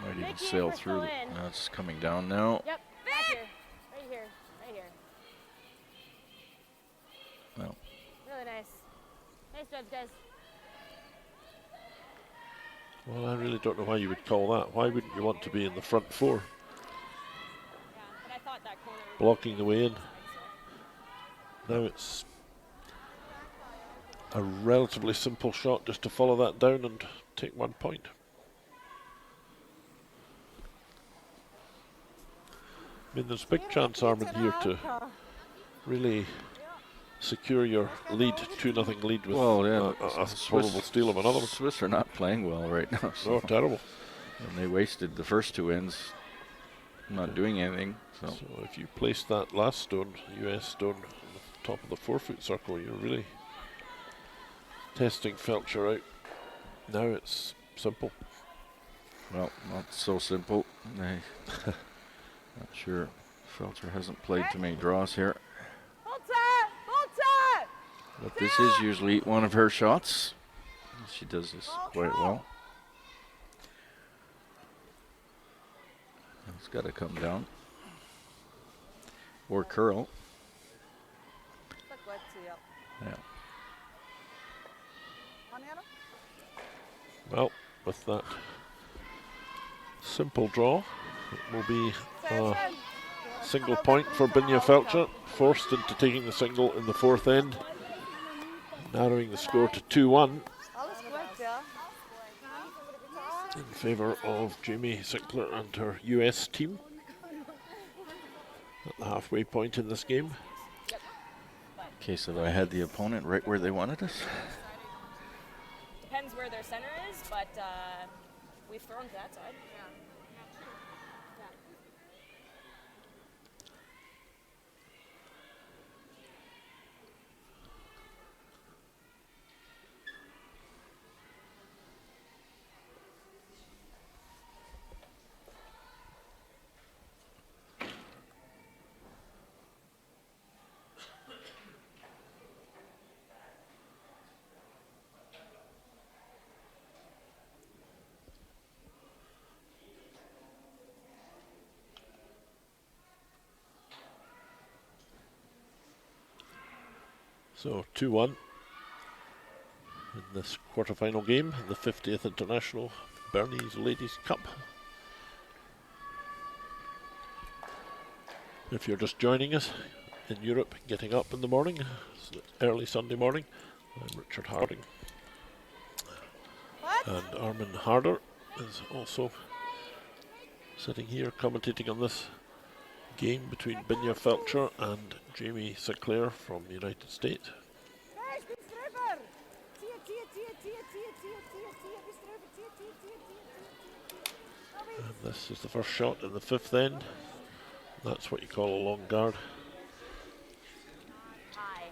might even Vicky, sail we're through. still in. Now it's coming down now. Yep. Back here. Right here. Right here. Well, Really nice. Nice jobs, guys. Well, I really don't know why you would call that. Why wouldn't you want to be in the front 4, Yeah, but I thought that corner would blocking the way in? so. Now it's a relatively simple shot just to follow that down and take 1 point. I mean, there's a big chance, Armin, here to really secure your lead, 2-0 lead with well, yeah. a probable steal of another one. Swiss are not playing well right now. So. Oh, terrible. And they wasted the first 2 ends not doing anything. So So if you place that last stone, US stone, on the top of the 4-foot circle, you're really testing Feltscher out. Now it's simple. well, not so simple. Not sure. Feltscher hasn't played too many draws here. Hold tight. Hold tight. But this is usually one of her shots. She does this quite well. It's got to come down. Or curl. Das ist gut, ja. Yeah. Kann ich noch? Well, with that simple draw, it will be Sehr a schön. single point for Binja Feltscher, forced into taking the single in the 4th end, narrowing the score to 2-1 Alles gut, ja. in favour of Jamie Sinclair and her US team at the halfway point in this game. Case of I had the opponent right where they wanted us. Depends where their center is, but we've thrown to that side. So 2-1 in this quarter-final game, the 50th International Bernese Ladies Cup. If you're just joining us in Europe, getting up in the morning, it's early Sunday morning, I'm Richard Harding. And Armin Harder is also sitting here commentating on this game between Binja Feltscher and Jamie Sinclair from the United States. And this is the first shot in the 5th end. That's what you call a long guard. High.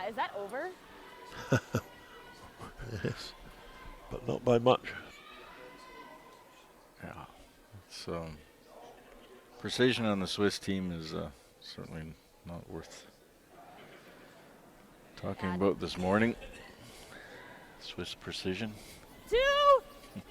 Is that over? Yes, but not by much. Yeah, it's precision on the Swiss team is certainly not worth talking about this morning. Swiss precision. 2, 3.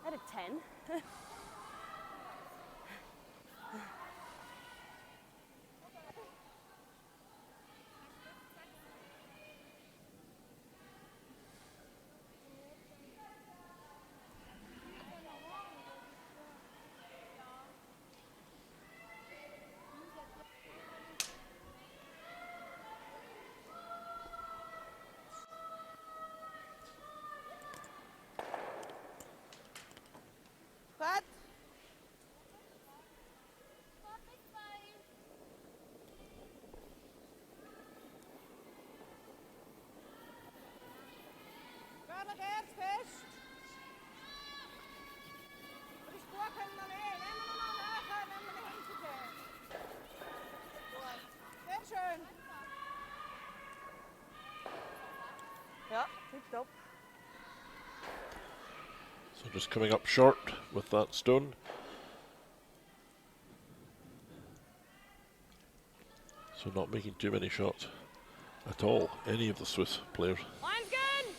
Out of 10. Wat? Ga nog eerst fest. Dat is goed, kunnen we alleen. Neem me nog naar, neem me naar hinten. Sehr schön. Ja, tip-top. So just coming up short with that stone. So not making too many shots at all, any of the Swiss players. Line's good.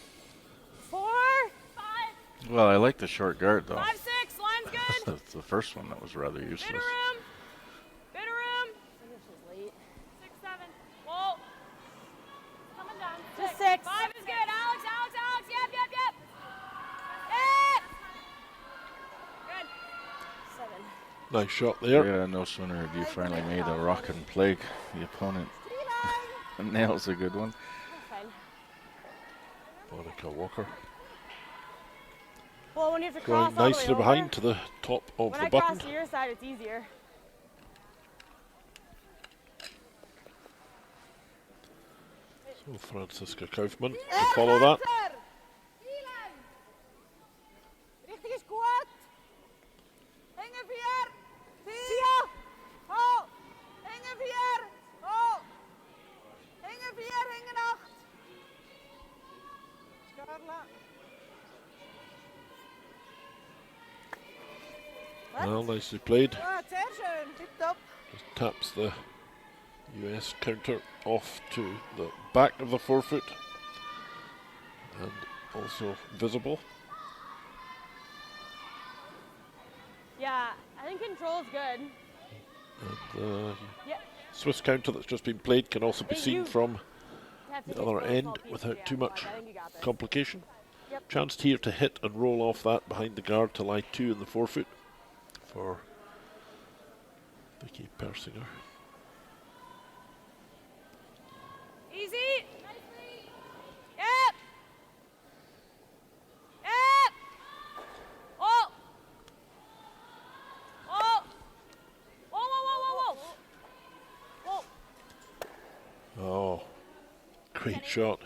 4, 5. Well, I like the short guard though. 5, 6. Line's good. That's the first one that was rather Bit useless. of room. Bit of room. Finish is late. 6, 7. Whoa. Coming down. Just 6. 5 is good. Alex. Yep. Yep. Good. 7. Nice shot there. Yeah, no sooner have you finally made a rock and plague the opponent. Nails a good one. Fine. Monica Walker. Well, when you have to Going cross all the way nicely over, behind to the top of when the I button. cross to your side, it's easier. So Franziska Kaufmann to follow that. Richting is goed. Hingen 4. 4. Ho. Hingen 4. Ho. Hingen 4, hingen 8. Skarla. Well, nicely played. Ja, sehr schön. Tip-top. Just taps the US counter off to the back of the forefoot and also visible. Yeah, I think control's good. And the Yeah. Swiss counter that's just been played can also be Hey, seen you from have to the take other those end small pieces, without yeah, too much I think you got this. complication. Yep. Chance here to hit and roll off that behind the guard to lie 2 in the forefoot for Vicky Persinger. Easy. Yep. Yep. Oh. Oh. Whoa. Whoa. Oh, great shot.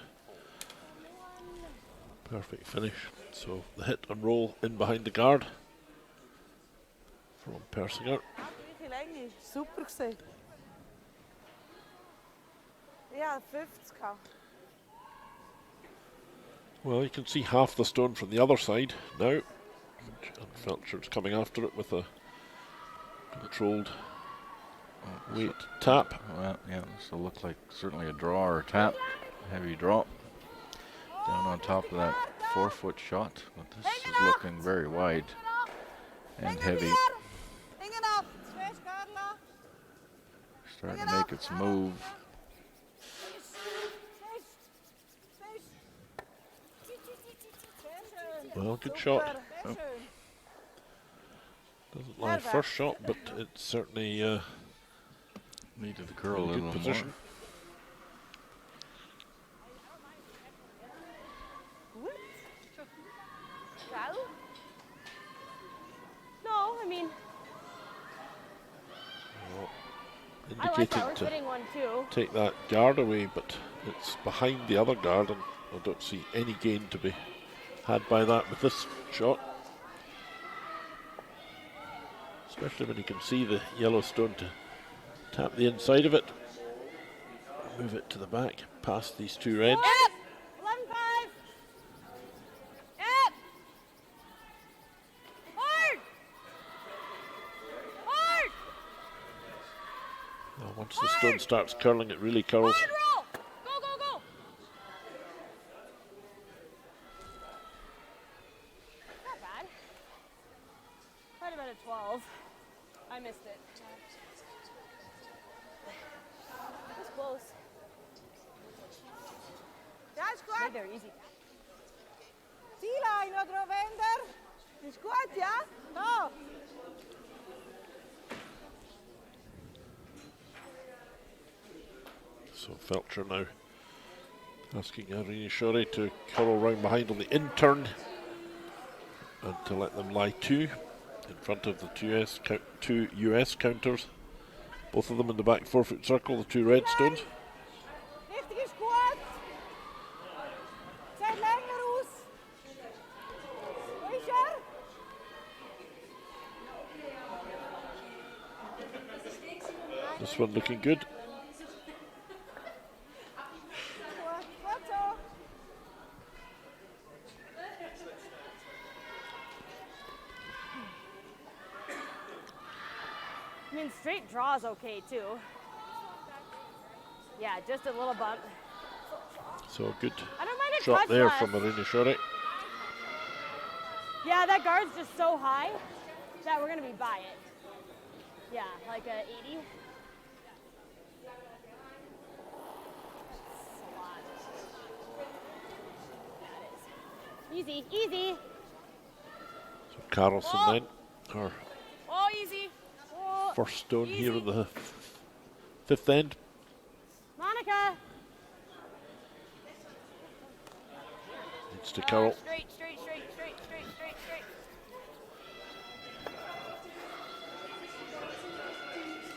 Perfect finish. So the hit and roll in behind the guard from Persinger. Super gezien. Ja, 50. Well, you can see half the stone from the other side now. And Feltscher's coming after it with a controlled Wait, tap. Well, yeah, this will look like certainly a draw or a tap. Heavy drop. Down on top of that 4-foot shot. But this is looking very wide and heavy. Starting to make its move. Well, good shot. Oh. Doesn't lie first shot, but it certainly Needed to curl a good little position. more. No, I mean, I like Indicated that. We're to hitting one too. take that guard away, but it's behind the other guard, and I don't see any gain to be had by that with this shot. Especially when you can see the yellow stone to tap the inside of it. Move it to the back, past these two reds. Yep. 11-5. Yep. Hard. Hard. Well, once the stone starts curling, it really curls. Hard roll. Go, go, go. Not bad. Right about a 12. I missed it. It was close. Ja, is Right goed. there, easy. Zielijn, wat Rovender. Is goed, ja? Go. So Feltscher now asking Irene Shorey to curl round behind on the in turn and to let them lie two in front of the two US counters. Both of them in the back 4-foot circle, the two red stones. Richting is goed. Zet langer aus. Fischer. This one looking good. Goed, goed zo. I mean, straight draw is okay too. Yeah, just a little bump. So a good I don't mind a shot touch there less. from Irene Shorey. Yeah, that guard's just so high that we're gonna be by it. Yeah, like a 80. That's a lot. Yeah, it is. Easy, easy. So Carlson Oh. then, her Oh, easy. Oh, first stone here easy. in the fifth end. Monica. Needs to curl. Straight, straight, straight, straight, straight, straight, straight.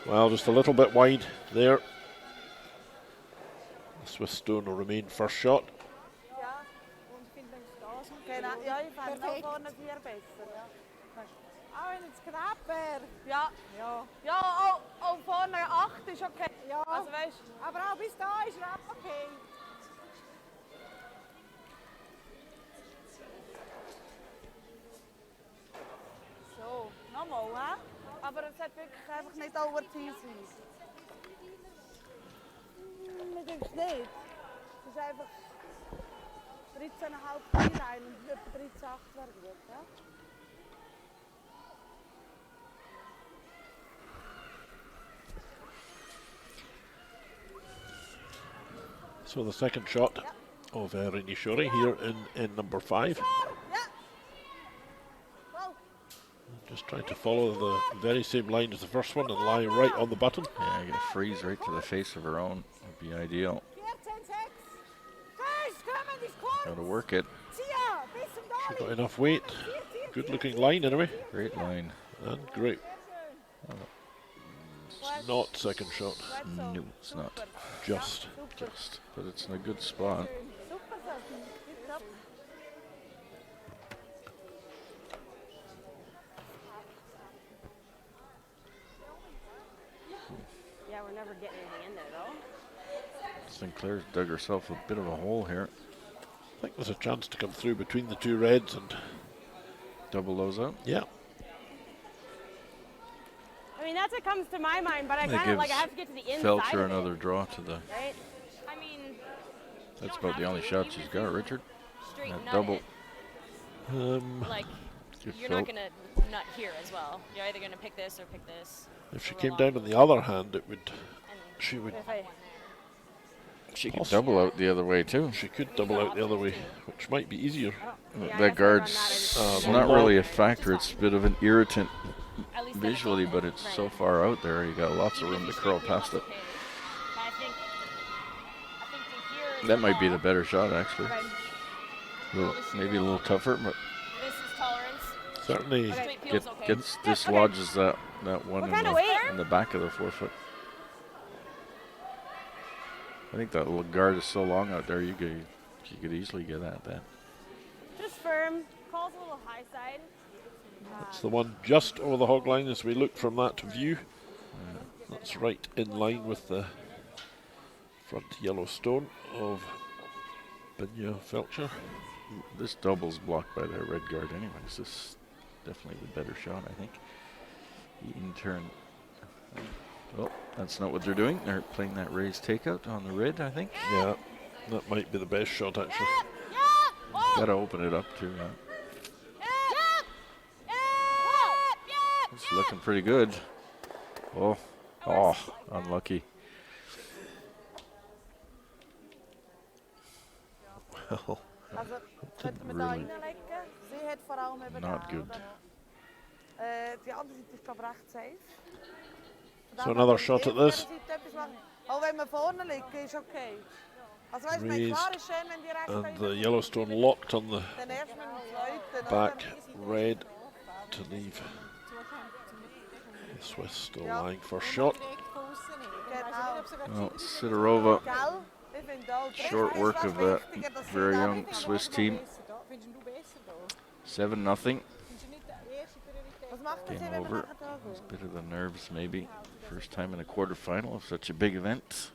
Well, just a little bit wide there. The Swiss stone will remain first shot. Ja, Umfindungsdosen. Genau, ja, ich fand auch vorne 4 besser. Ja. Auch wenn es knapp wäre. Ja, Ja. ja, oh, vorne 8 ist okay. Ja. Also weißt Aber auch bis da ist er okay. So, nochmal, hè? Aber es hat wirklich einfach nicht overziehen sein. Mir denkt es nicht. Es ist einfach 13,5 Kilo rein und etwa 13,8 wäre gut, ja? So the second shot of Irene Shorey here in number 5. Ja. Wow. Just trying to follow the very same line as the first one and lie right on the button. Yeah, get a freeze right to the face of her own. Would be ideal. 14,6. First, kommen, die ist Got to kurz. work it. Zia, bis zum She Dolly. got enough weight. Good looking line anyway. Great line. And great. It's not second shot. No, it's not. Just. Just. But it's in a good spot. Super, Sophie. Tipptopp. Yeah, we're never getting anything in there though. Sinclair's dug herself a bit of a hole here. I think there's a chance to come through between the two reds and Double those up. yeah. I mean, that's what comes to my mind, but I That kind of like I gives have to get to the inside Feltscher of it, another draw to the. right? I mean, That's about the only shot she's got, Richard. straight That nut double. it. Like, Give you're Fel- not gonna nut here as well. You're either gonna pick this or pick this. If she or came roll down off on the other hand, it would. and She would. if I, She could Possible. double out the other way too. She could double out the other way, which might be easier. yeah, I That guess I run guard's that, I just it's not long. really a factor. It's a bit of an irritant at least then it's visually, open, but it's so right. far out there. You got lots of Even if room you to curl shrink me, past that's it. okay. But I think to here is That might be the ball. better shot, actually. Okay. Maybe a little tougher, but This is tolerance. Certainly, Okay. Straight peel's okay. gets dislodges that one What in kind of weight? in the back of the forefoot. I think that little guard is so long out there. You could easily get at that. Just firm. Calls a little high side. it's the one just over the hog line as we look from that view. That's right in line with the front yellow stone of Bernese Feltscher. This double's blocked by that red guard anyways. This is definitely the better shot, I think. The in turn. Well, that's not what they're doing. They're playing that raised takeout on the red, I think. Yeah, that might be the best shot actually. Gotta open it up to. It's looking pretty good. Oh, unlucky. Well, Also, könnten wir da Really reinlegen? Sie hat vor allem eben not den, good. oder? Die andere Seite ist, glaube ich, recht safe. Von So dem another her shot kann at ich this. auf dieser Seite etwas machen. Auch wenn wir vorne liegen, ist okay. Also weißt du, Raised. klar ist schön, wenn die rechts and the rein- Yellowstone locked on the Dann erst mit dem zweiten, back oder? red to leave. The Swiss still Ja. lying for shot. Genau. Well, Sidorova, Gell? Ich finde auch. short Dritte work ist of was that wichtiger, dass sie very da young Swiss team. 7-0. Was macht das Game hier, wenn wir over. nachher da It's a gehen? bit of the nerves, maybe. First time in a quarterfinal of such a big event.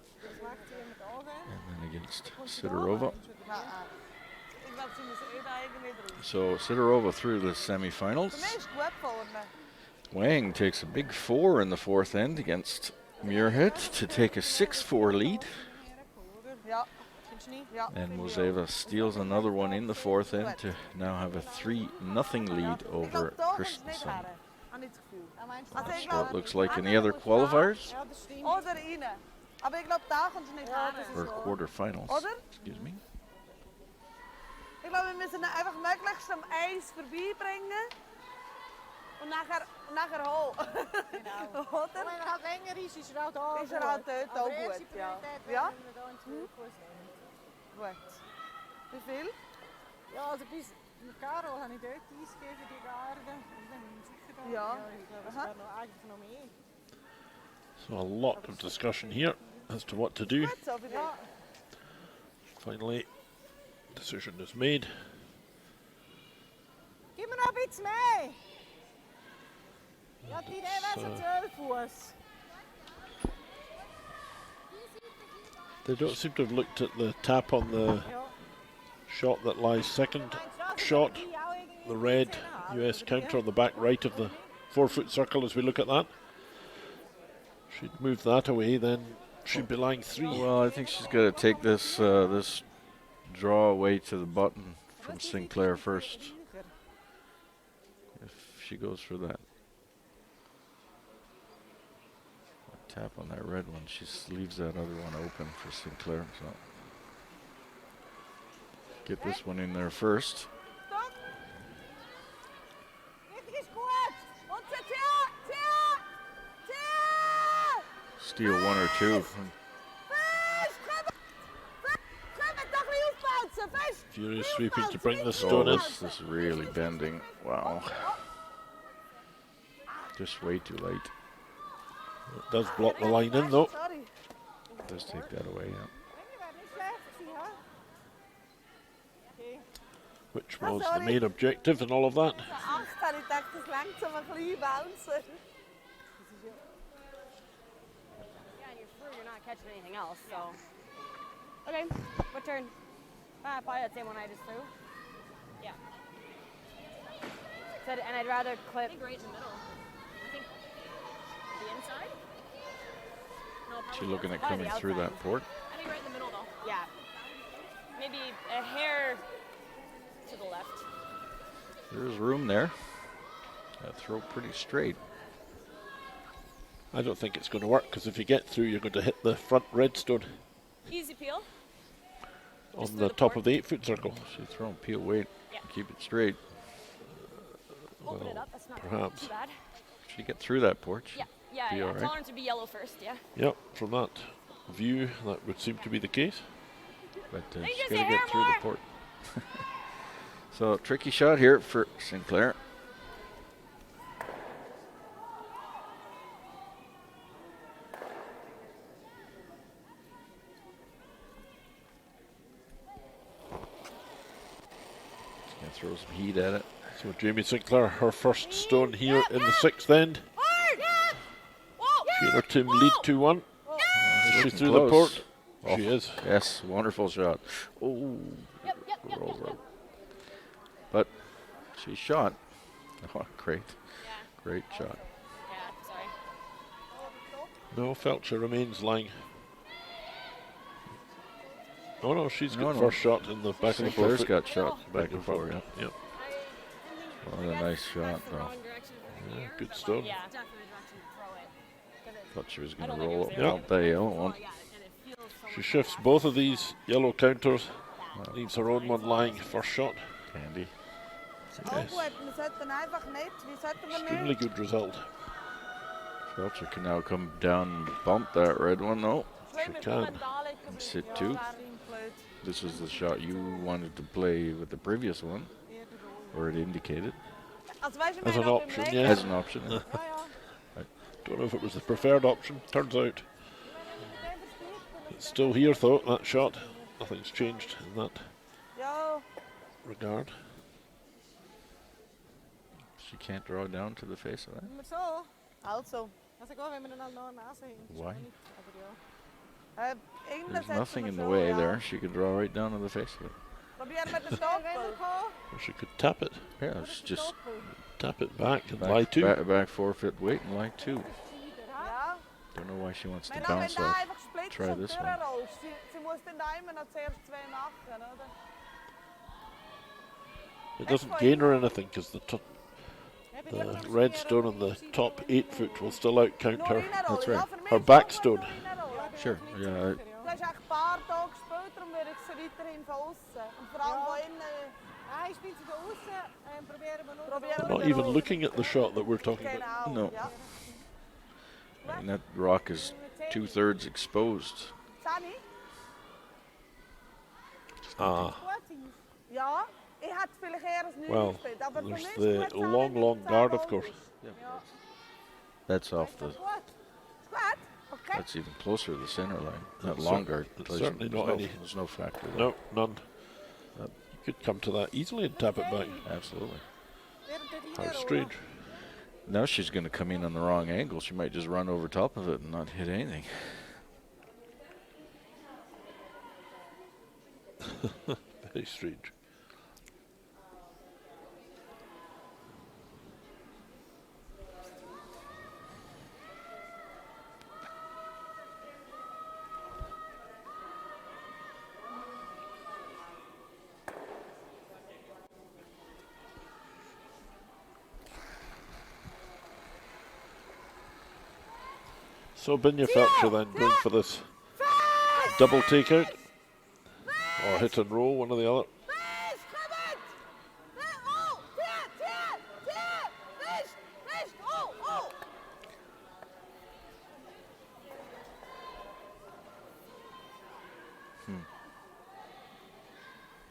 And then against Sidorova. Ich glaube, sie müssen überall irgendwie drauf. So Sidorova through the Für mich semifinals. ist gut vorne. Wang takes a big 4 in the fourth end against Muirhead to take a 6-4 lead. Ja. Ja, And finde ich Moseva steals another one in the fourth end to now have a 3-0 lead auch. Ich over glaube, da kommt es nicht Christensen. her. Habe ich das Gefühl. Also That's ich what it glaube, looks like in the other qualifiers oder rein. Aber ich glaube, da kommt es nicht her. or quarterfinals. Oder? Excuse me. Ich glaube, wir müssen ihn einfach möglichst am Eis vorbeibringen. Und nachher hoch. Genau. Oder? Wenn er halt länger ist, ist er auch da Ist er halt dort Aber auch erste gut, ja. Priorität Ja? wäre, wenn wir da ins Flughaus nehmen. Gut. Wie viel? Ja, also bis mit Caro habe ich dort eingegeben für die Garde. Und dann bin ich sicher da. Ja. Ich glaube, es Aha. wäre noch, eigentlich noch mehr. So a lot of discussion here as to what to do. Gut so für dich. Ja, Finally, decision is made. gib mir noch ein bisschen mehr. Ja, die Idee wäre so 12 Fuß. They don't seem to have looked at the tap on the Ja. shot that lies second. Shot, the red US counter on the back right of the 4-foot circle as we look at that. She'd move that away, then she'd be lying 3. Well, I think she's got to take this this draw away to the button from Sinclair first. If she goes for that tap on that red one, she leaves that other one open for Sinclair. So get this one in there first. Richtig ist gut. Und Tja! Steal 1 or 2. Fest! Können wir doch ein bisschen aufbouncen, fest! Furious sweeping to bring the Oh, stone in. this is really bending. Wow. Just way too late. It does block the line in though. Sorry. Just take that away. Yeah. Wäre nicht schlecht gewesen, ha? Okay. Which was the main objective and all of that. Angst habe ich gedacht, das langsam ein bisschen bouncen. Yeah, and you're through, you're not catching anything else, so. Okay, what turn? Probably that same one I just threw. Yeah. And I'd rather clip. I think right in the middle. I think. The inside? No, She probably looking at outside. coming Probably through outside. that port. I think right in the middle though. Yeah. Maybe a hair to the left. There's room there. That throw pretty straight. I don't think it's going to work because if you get through, you're going to hit the front redstone Easy peel. on through the the top port. of the 8-foot circle. She's throwing peel weight. Yeah. Keep it straight. Open it Well, up. That's not perhaps. too bad. If she get through that porch. Yeah. Yeah. Be Yeah. all right. Tolerance would be yellow first. Yeah. Yep, from that view, that would seem to be the case. But Think she's just got to a hair get through the more. port. So tricky shot here for Sinclair. She's going to throw some heat at it. So Jamie Sinclair, her first stone here in the 6th end. Hard. Yeah. Whoa. She and her team lead 2-1. Is she Looking through close. the port? Oh, She is. Yes, wonderful shot. Oh, Yep. roll, roll. But she shot. Oh, great, Yeah. great shot. Yeah. Sorry. No, Feltscher remains lying. Oh no, she's got No. first shot in the back of the Sinclair's foot. got shot back and forth. Yep. What a nice shot, though. Yeah, good stone. Yeah. Thought she was I going to don't think it roll was up there. out that yellow one. She shifts both of these yellow counters, leaves her own one lying first shot. Handy. Auch Yes. gut, wir sollten einfach nicht. Wie sollten wir Extremely nicht? good result. Feltscher can now come down and bump that red one, though. She can. Sit two. This is the shot you wanted to play with the previous one, or it indicated Also weißt du, As wir an haben noch option, beim yes. as an option. Ja, ja. Don't know if it was the preferred option. Turns out it's still here though, that shot. Nothing's changed in that Ja, regard. She can't draw down to the face of that. Immer so. also. Also gut, wenn wir dann halt noch eine Nase haben. ist Why? schon nicht, aber ja. Irgendwas There's setzen nothing wir in the schon, way ja. there. She could draw right down to the face of it. Probieren wir den Schnell Doppel. rüberkommen. Or she could tap it. Yeah, it's just Tap it back and lie to. back 4 foot weight and lie two. Ja. Don't know why she wants to Wenn du bounce da off. einfach splitzt Try und this one. durchrollst, sie muss dann da immer noch zuerst zwei machen, oder? It doesn't gain her anything because the red stone on the top 8-foot will still outcount Nur her. reinrollen. right. Ja, für mich Her ist backstone. nur reinrollen. Sure. Yeah. Du hast echt ein paar Tage später und würde ich sie weiterhin von außen. Und vor allem von innen. Ich spiele sie von außen. Probieren wir nur. Probieren wir Not den even Roll. looking at the shot that we're talking about. Genau. No. Ja. And that rock is 2/3 exposed. Sani? Ah, Gut sein. Ja. Ich hätte vielleicht eher ein 9 well, gespielt. Aber für there's mich the ist gut, long, Sani, long mit guard, 10 of course. That's off the. Gut. Ist gut? Okay. That's even closer to the center line. That It's long cer- guard. it's plays- certainly there's not no, any- There's no factor there. No, none. You could come to that easily and tap it back. Absolutely. Während der How reinrollen. strange. Now she's going to come in on the wrong angle. She might just run over top of it and not hit anything. Very strange. So Binya Feltscher then going for this double takeout or hit and roll, one or the other. Fish, kom het! Oh, fish, oh.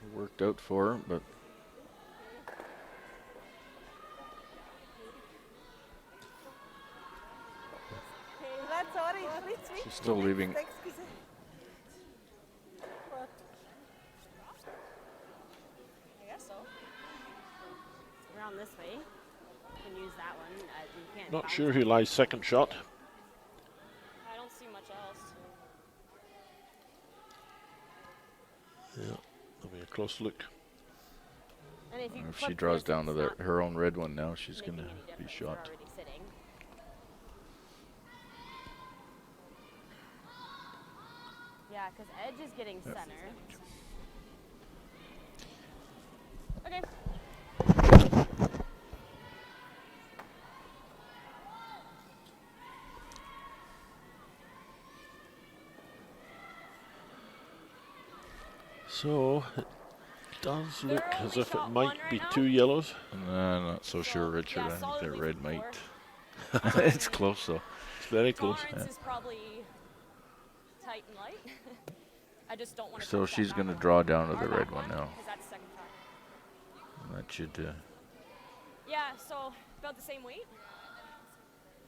It worked out for her, but Sorry, iets she's still leaving. Excuse. I guess so. Around this way. You can use that one. You can't. Not bounce sure it. who lies second shot. I don't see much else. Yeah, having a close look. And if you If clip she draws this, down to it's not her own red one now, she's going making to any be difference. You're shot. already sitting. Because edge is getting center. Okay. So it does look They're as only if it shot might one right be now. 2 yellows. I'm not so sure, Richard. yeah, I think that solidly red from might. four. It's close though. It's very close. Tolerance is probably tight and light. I just don't want to. So she's going to draw down to the red one now. Because that's second try. That should. Yeah, so about the same weight.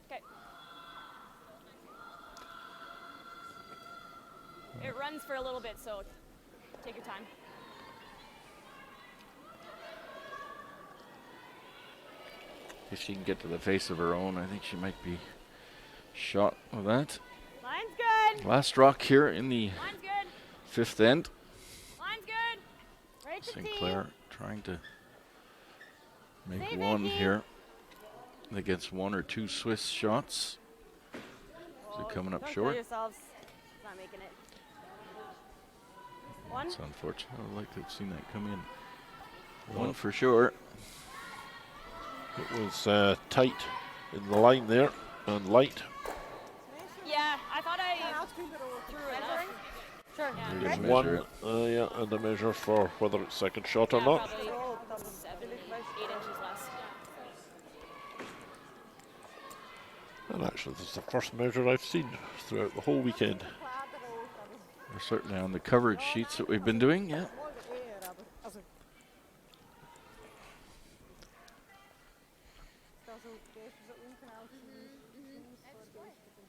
Okay. It runs for a little bit, so take your time. If she can get to the face of her own, I think she might be shot with that. Line's good. Last rock here in the Line's good. fifth end. Line's good. Right to Sinclair trying to make Stay one Vicky. here against 1 or 2 Swiss shots. Is it coming up Don't short? kill yourselves. It's not making it. One. It's unfortunate. I'd like to have seen that come in. One for sure. It was tight in the line there and light. Yeah, I thought I En uitkomen er threw enough. Sure. Yeah. There's There's a one, measure. yeah, and a measure for whether it's second shot or Yeah, not. probably 7, 8 inches less. And actually, this is the first measure I've seen throughout the whole weekend. We're certainly on the coverage sheets that we've been doing, yeah. mooi de eer hebben. Als ik... Dat zo even zo ongenauw voor deze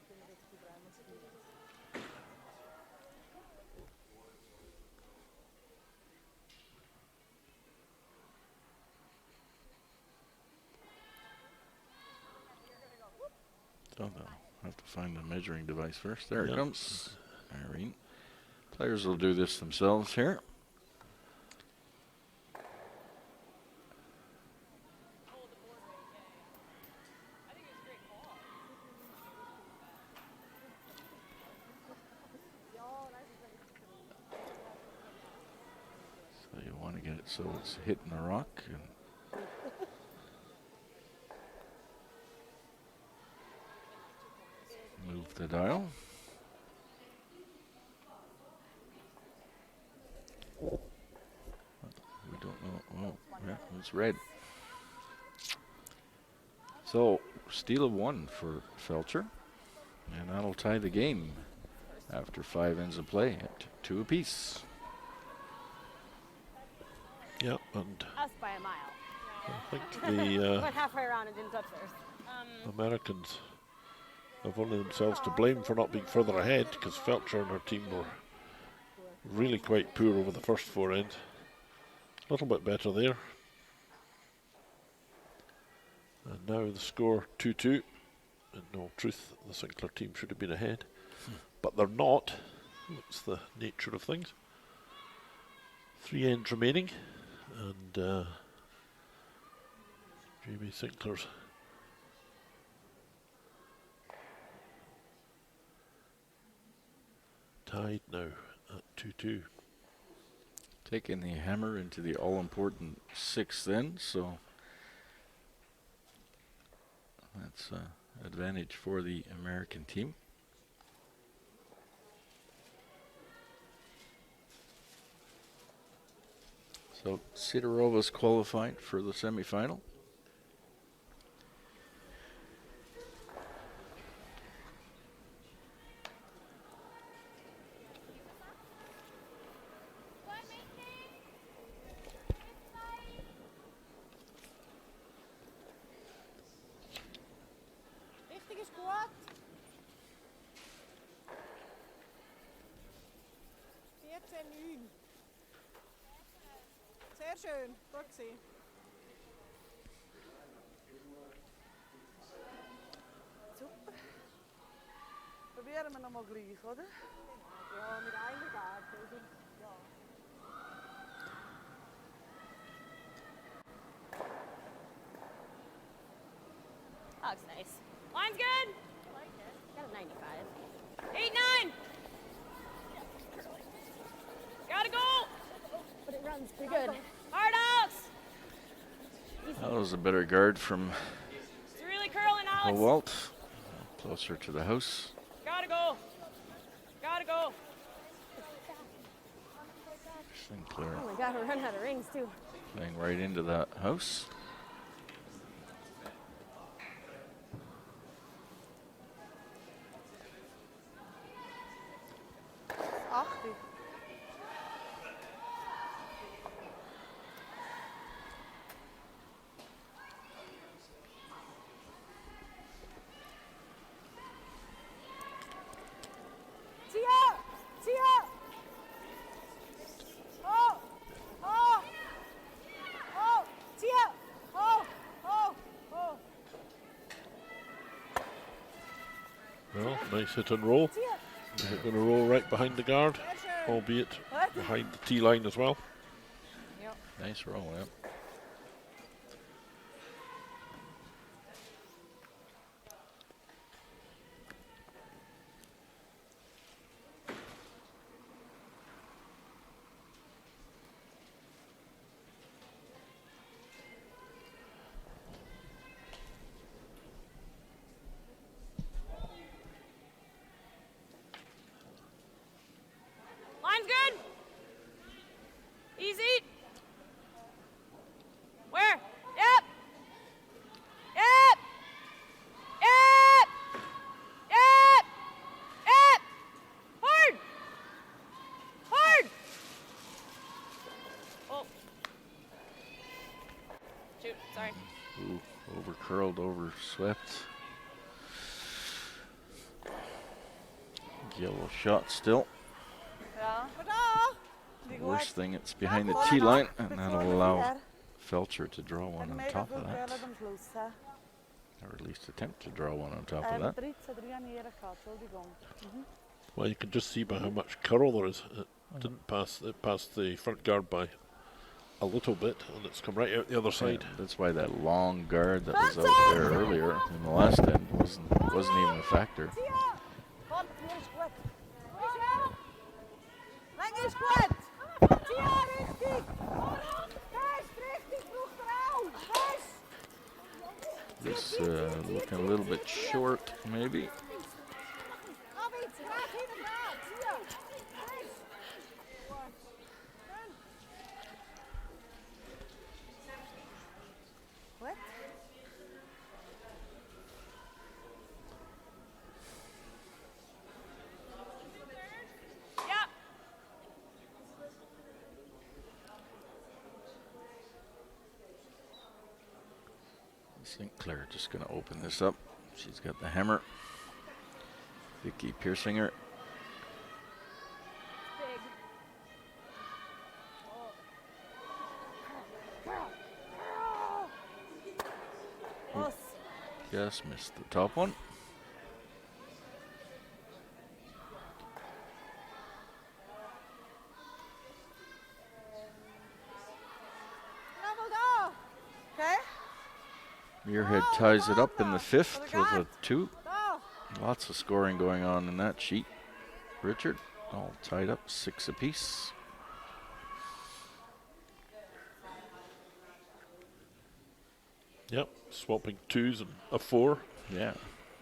kunnen we gebruiken. So they'll have to find a measuring device first. There it Yeah. comes. Irene. Players will do this themselves here. So you want to get it so it's hitting the rock. And move the dial. We don't know. Oh, yeah, it's red. So, steal of 1 for Feltscher. And that'll tie the game after 5 ends of play at 2 apiece. Yeah, and Us by a mile. I think the Went halfway around and didn't touch theirs. Americans have only themselves to blame for not being further ahead, because Feltscher and her team were really quite poor over the first 4 ends. A little bit better there. And now the score 2-2. In all truth, the Sinclair team should have been ahead. But they're not. It's the nature of things. 3 ends remaining. And Jamie Sinclair's tied now at 2-2. Taking the hammer into the all-important 6th end, so that's advantage for the American team. So Sidorova's qualified for the semifinal. Richting is goed. 14-9. Sehr schön. Gut gewesen. Super. Probieren wir nochmal gleich, oder? Ja, mit einer Garte. Ja. That looks nice. Line's good. I like it. Got a 95. 8-9. runs. Be good. Hard, Alex. That was a better guard from It's really curling, Alex. Walt. Closer to the house. Gotta go. Gotta go. Sinclair Oh my God, we're running out of rings too. playing right into that house. Achtung. Tia! Tia! Oh! Oh! Oh! Tia! Oh! Oh! Oh! Well, nice hit and roll. Tia! Is it going to roll right behind the guard, albeit behind the tee line as well? Nice roll, yeah. Line's good. Easy. Where? Yep. Yep. Yep. Yep. Yep. Hard. Hard. Oh. Shoot, sorry. Ooh, over curled, over swept. Yellow shot still. Ja. Worst thing, it's behind the tee line, and that'll allow Feltscher to draw one on top of that. Or at least attempt to draw one on top of that. Well, you can just see by how much curl there is. It didn't pass. It passed the front guard by a little bit, and it's come right out the other side. Yeah, that's why that long guard that was out there earlier in the last end wasn't even a factor. Lang is goed. Tia, richtig. Best, richtig. Vroeg eruit. Best. This looking a little bit short, maybe. Nog iets. Graag inderdaad. Tia. Best. What? Yep. Sinclair just going to open this up. She's got the hammer. Vicky piercing her. Big. Just missed the top one. Level go. Okay. Muirhead ties it up in the fifth with a 2. Go. Lots of scoring going on in that sheet. Richard, all tied up, 6 apiece. Yep, swapping 2s and a 4. Yeah.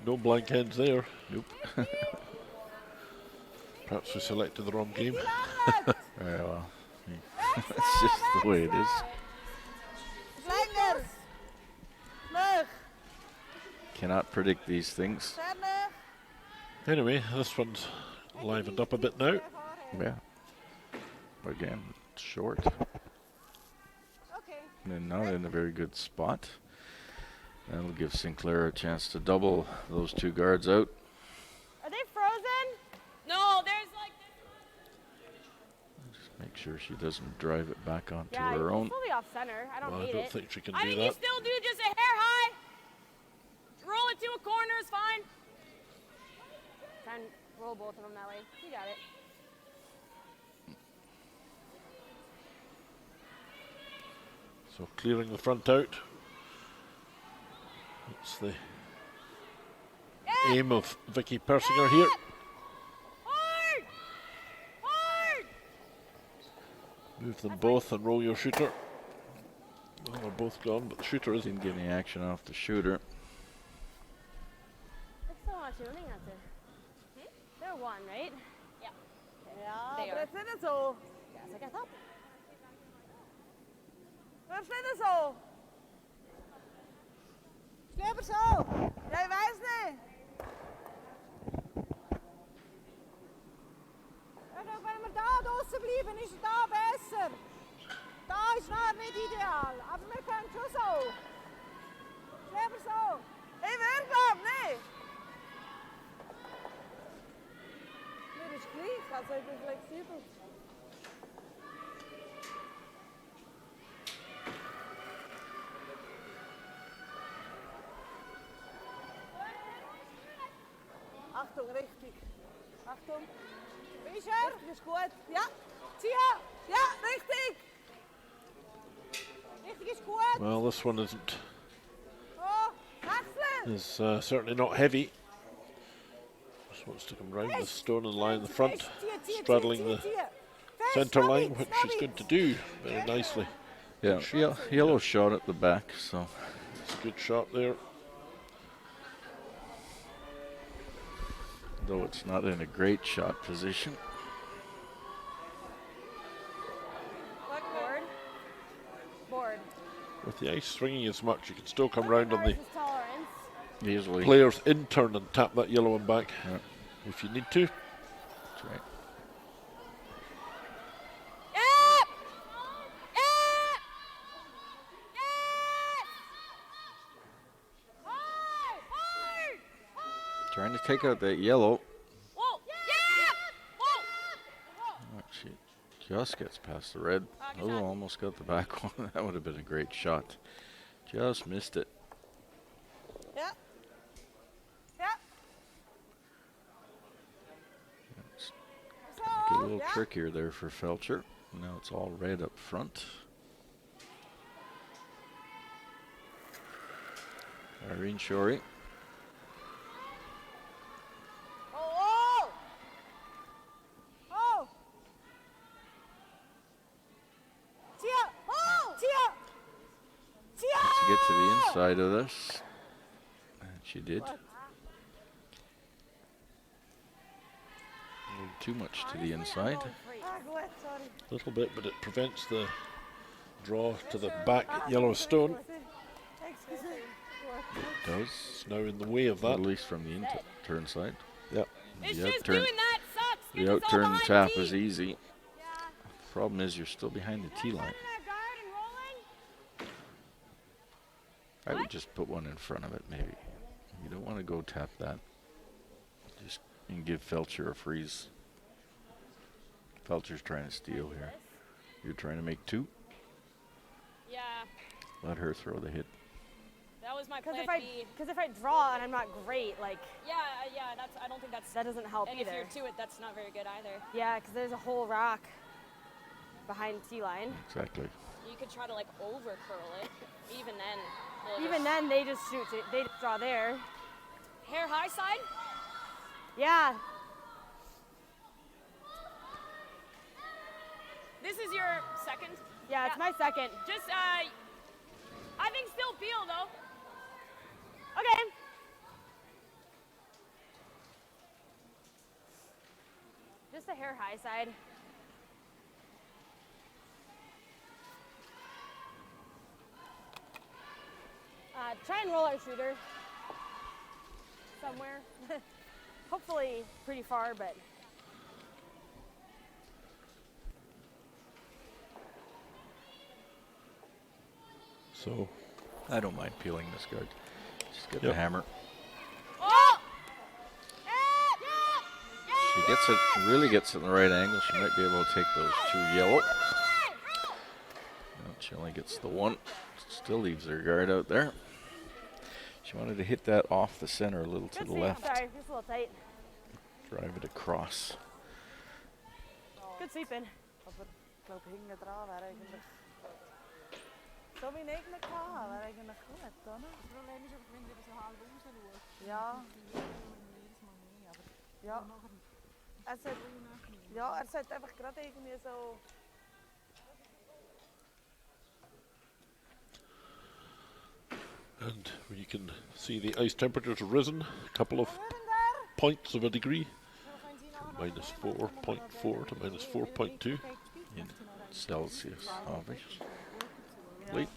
No blank hands there. Nope. Perhaps we selected the wrong game. Yeah, well, that's just the way it is. Langer. Vlug. Cannot predict these things. Verder. Anyway, this one's livened up a bit now. Yeah. Again, short. Okay. And not in a very good spot. That'll give Sinclair a chance to double those 2 guards out. Are they frozen? No, there's like Just make sure she doesn't drive it back onto Yeah, her it's own. fully off center. I don't Well, I hate don't it. think she can I do mean, you that. still do just a hair high. Roll it to a corner is fine. Try and roll both of them that way. You got it. So clearing the front out. That's the aim of Vicky Persinger here. Hard! Hard! Move them both and roll your shooter. Well, they're both gone, but the shooter isn't. Didn't get any action off the shooter. It's so much running out there. They're one, right? Ja, They aber are. jetzt nicht so. Yeah, it's like I thought. Wirf's nicht so. Ist lieber so. Ja, ich weiss nicht. Ja, doch, wenn wir da draussen bleiben, ist es da besser. Da ist noch nicht ideal, aber wir können schon so. Ist lieber so. Ich will, glaub nicht. Mir ist gleich, also ich bin flexibel. Achtung, richtig. Achtung. Ist er? Richtig ist gut. Ja. Zieh. Ja, richtig. Richtig ist gut. Well, this one isn't. Oh, wechseln. Is certainly not heavy. Just wants to come round the stone and lie in the front, straddling the centre line, which she's going to do very nicely. Yeah, yellow shot at the back, so It's a good shot there. though it's not in a great shot position. Board. Board. With the ice swinging as much, you can still come round on the Versus tolerance. Easily. player's in turn and tap that yellow one back Yeah. if you need to. That's right. Yep! Yep! Yes! Hard! Hard! Hard! Trying to take out that yellow. Whoa! Yep! Whoa! Oh, she just gets past the red. Oh, almost got the back one. That would have been a great shot. Just missed it. Ja. Ja. Get a So. little Ja. trickier there for Feltscher. Now it's all red up front. Irene Shorey. Oh, oh. Oh. Zieh. Oh. Zieh. Zieh. To get to the inside of this. And she did. What? A little too much to the inside. Ah, gut, sorry. A little bit, but it prevents the draw to the back yellow stone. Excuse me. It does. It's now in the way of At that. least from the turn side. Yep. It's The just outturn, doing that sucks. the Get us all outturn behind tap the is tee. easy. Yeah. Problem is you're still behind the tee line. Setting that guard and rolling. I would just put one in front of it, maybe. You don't want to go tap that. Just and give Feltscher a freeze. Feltscher's trying to steal here. You're trying to make two. Yeah, Let her throw the hit. that was my Because plan if B. I draw and I'm not great, like Yeah, that's. I don't think that's. that doesn't help And either. if you're to it, that's not very good either. Yeah, because there's a whole rock behind tee line. Exactly. You could try to like over curl it. Even then. it'll Even just- then, they just shoot it. They just draw there. Hair high side. Yeah. This is your second. Yeah, it's my second. Just I think still feel though. Okay. Just a hair high side. Try and roll our shooter somewhere. Hopefully pretty far, but So I don't mind peeling this guard. Just get Yep. the hammer. Oh! She gets it, really gets it in the right angle. She might be able to take those two yellow. No, she only gets the one. Still leaves her guard out there. She wanted to hit that off the center a little to good the sweep. left. Sorry, just a little tight. Drive it across. Good sweeping. Aber ich glaube, hinten dran wäre eigentlich. So wie ich nicht hatte, wäre eigentlich gut, oder? Das Problem ist einfach, wenn du so halb raus schaust. Ja. Jedes Mal mehr, aber Ja. Er sollte, ja, er sollte einfach gerade irgendwie so. You can see the ice temperatures have risen a couple of points of a degree. Minus 4.4 to minus 4.2 in Celsius, obviously. Late.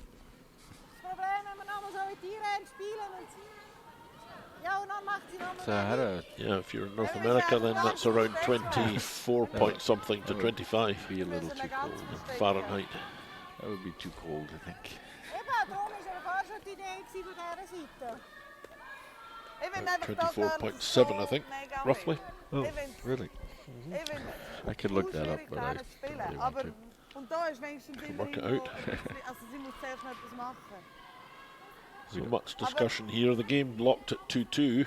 Had a Yeah, if you're in North America, then that's around 24 point something to 25 be a little too cold. Fahrenheit. That would be too cold, I think. About 24.7, I think, roughly. Oh, really? I could look that up, but I don't really want to. Can work it out. So much discussion here. The game locked at 2-2.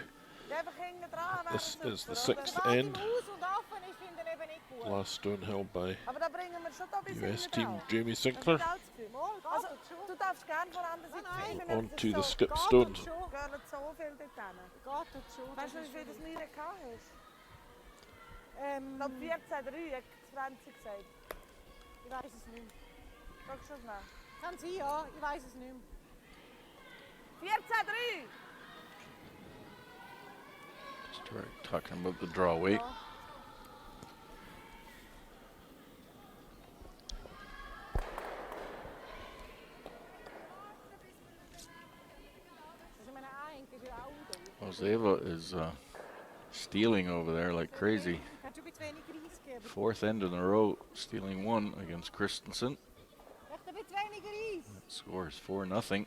This is the 6th end. Last stone held by US team Jamie Sinclair. On to the skip stones. Ich weiß es nicht mehr. Sag schon schnell. Kann sein, ja. Ich weiß es nicht mehr. 14:3. Just talking about the draw weight. Ozeva is stealing over there like crazy. 4th end in a row, stealing one against Christensen. That score is 4-0.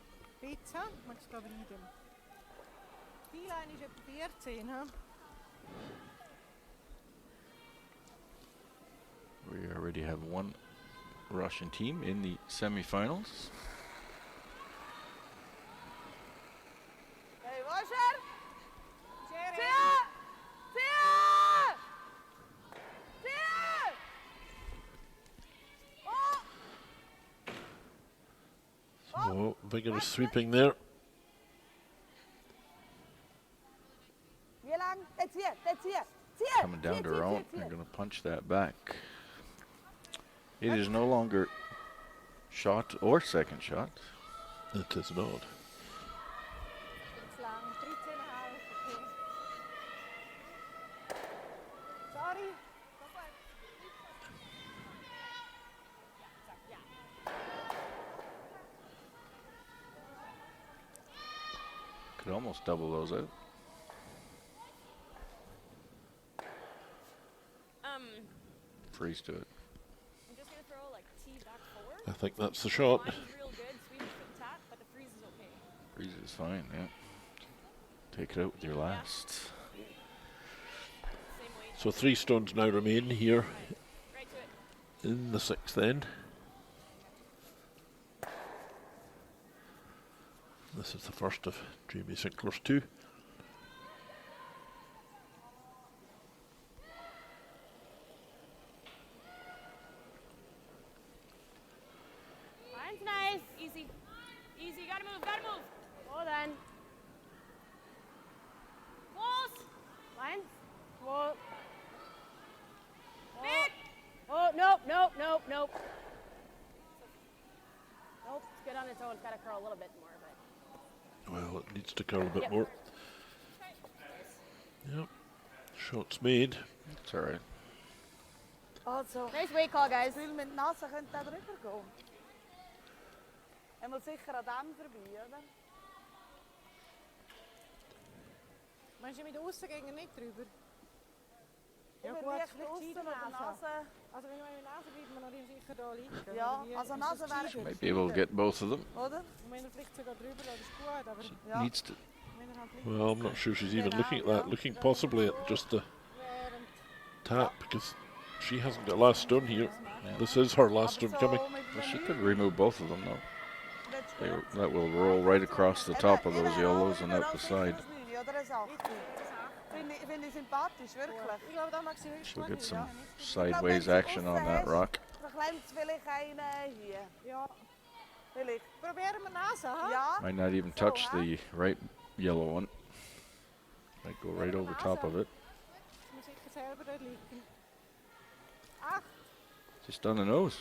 We already have one Russian team in the semifinals. Oh, vigorous sweeping there. Coming down to Rowan, they're going to punch that back. It is no longer shot or second shot. It is not. Could almost double those out. Freeze to it. I'm just gonna throw like T back forward. I think that's the shot. Line's real good, Swedish foot tap, but the freeze is okay. Freeze is fine, yeah. Take it out with your last. Same weight. So 3 stones now remain here Right to it. in the 6th end. This is the first of Jamie Sinclair's 2. Line's nice. Easy. Easy. Gotta move. Gotta move. Hold on. Close. Lines. Whoa. Big. Oh, nope, nope, nope, nope. Nope, it's good on its own. It's gotta curl a little bit more, but. Well, it needs to curl a bit Yep. more. Yep. Shots made. It's all right. Also, Nice weight call, guys. viel mit Nase könnte da drüber gehen. Er muss sicher an dem vorbei, oder? Meinst du mit außen gegen nicht drüber? Ja, gut, leicht vielleicht aussen Seiten oder Nase. Nase. Also wenn wir mit Nase bleibt man noch sicher da liegen. Ja, Oder wie? also Ist Nase das wäre T-Shirt? Might be able to get both of them. Oder? Und wenn er vielleicht sogar drüber lässt, ist gut, aber Ja. Needs to. wenn er halt nicht Well, I'm not sure she's even looking at that. Looking possibly at just the während tap because she hasn't got last stone here. This is her last stone coming. Well, she could remove both of them though. That will roll right across the top of those yellows and out the side. Finde ich sympathisch, wirklich. ich glaube, da mag sie höchstens She'll get some ja. sideways action on that rock. Dan klemmt es vielleicht einen hier. Ja, Vielleicht. probieren wir Nase, ha? Ja. Might not even touch the right yellow one. Might go right over top of it. Das muss sicher selber dort liegen. Ach, Just on the nose.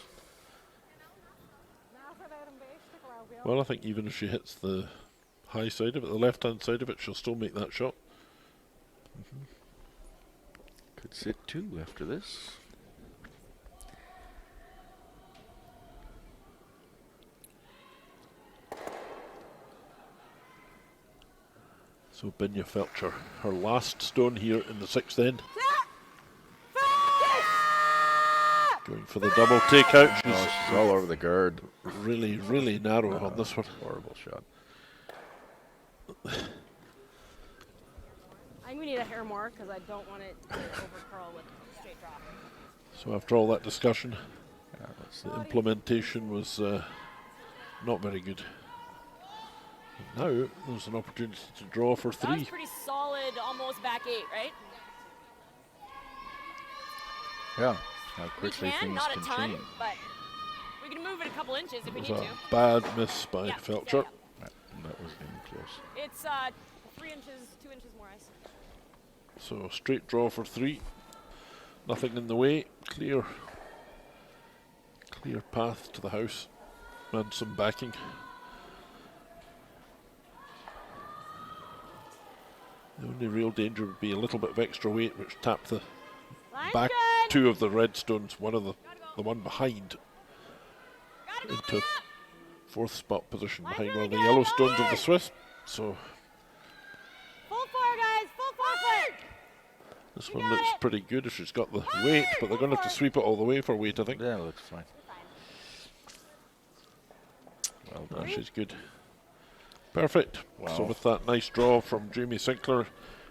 Nase wäre am besten, glaube ich. Ja. Well, I think even if she hits the high side of it, the left-hand side of it, she'll still make that shot. Could sit 2 after this. So Binya Feltscher, her last stone here in the 6th end. Going for the double takeout. She's all over the guard. Really, really narrow on this one. Horrible shot. I think we need a hair more because I don't want it to over curl with straight drop. So after all that discussion, Yeah, that's the implementation was not very good. And now there's an opportunity to draw for That was 3. pretty solid, almost back 8, right? yeah. How We quickly can, things not a can ton, change. but we can move it a couple inches if we It need was to. a bad miss by Yeah, Feltscher. yeah, That was getting close. yeah. It's 3 inches, 2 inches more ice. So straight draw for 3. Nothing in the way. Clear path to the house and some backing. The only real danger would be a little bit of extra weight, which tapped the Line's back good. 2 of the red stones, one of the one behind, Gotta go, into Leah. 4th spot position Line's behind really one of the good. yellow stones of the Forward. Swiss. So Full 4, guys. Full 4 foot. this You one got looks it. pretty good if she's got the weight, but they're going to have to sweep it all the way for weight, I think. Yeah, it looks fine. Well Oh, done. she's good. Perfect. So Wow. with that nice draw from Jamie Sinclair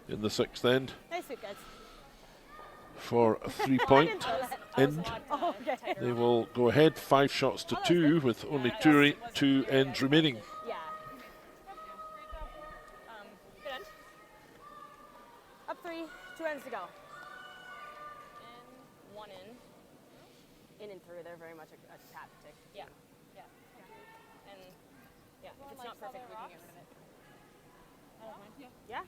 in the 6th end Nice sweep, guys. for a 3-point end, Oh, okay. they will go ahead 5 shots to 2 with only two ends remaining. Yeah. Good end. Up 3, 2 ends to go. In, 1 in. In and through, they're very much a tactic. Yeah. Yeah. And yeah, if it's not perfect, we can get rid of it. Yeah.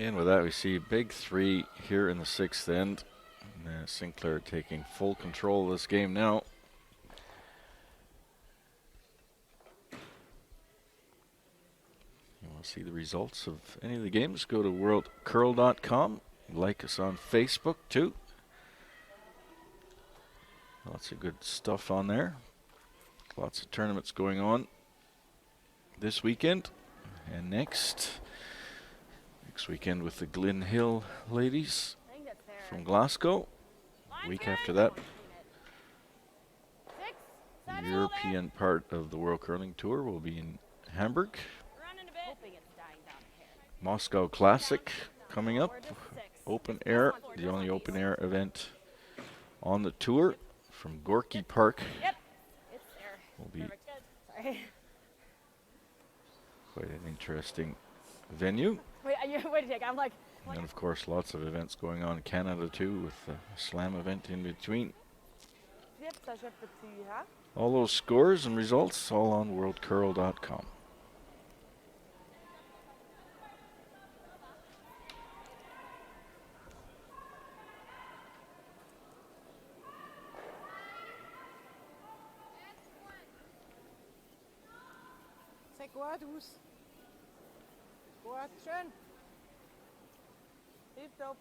And with that, we see a big 3 here in the 6th end. And, Sinclair taking full control of this game now. You want to see the results of any of the games? Go to worldcurl.com. Like us on Facebook too. Lots of good stuff on there. Lots of tournaments going on this weekend and next weekend with the Glyn Hill ladies I think that's fair. from Glasgow. Line's Week good. after that, 6, the 7, European part of the World Curling Tour will be in Hamburg. Running a bit. Hoping it's dying down here. Moscow Classic coming up. 4 to 6. Open air, the only open air event on the tour from Gorky Park. Yep. It's there. Will be Perfect. Sorry. quite an interesting venue. Wait a sec. I'm like, And of course, lots of events going on in Canada too, with the slam event in between. Yep, ça j'ai petit, hein? All those scores and results all on worldcurl.com. C'est quoi, douce? Gut, schön. Tipptopp.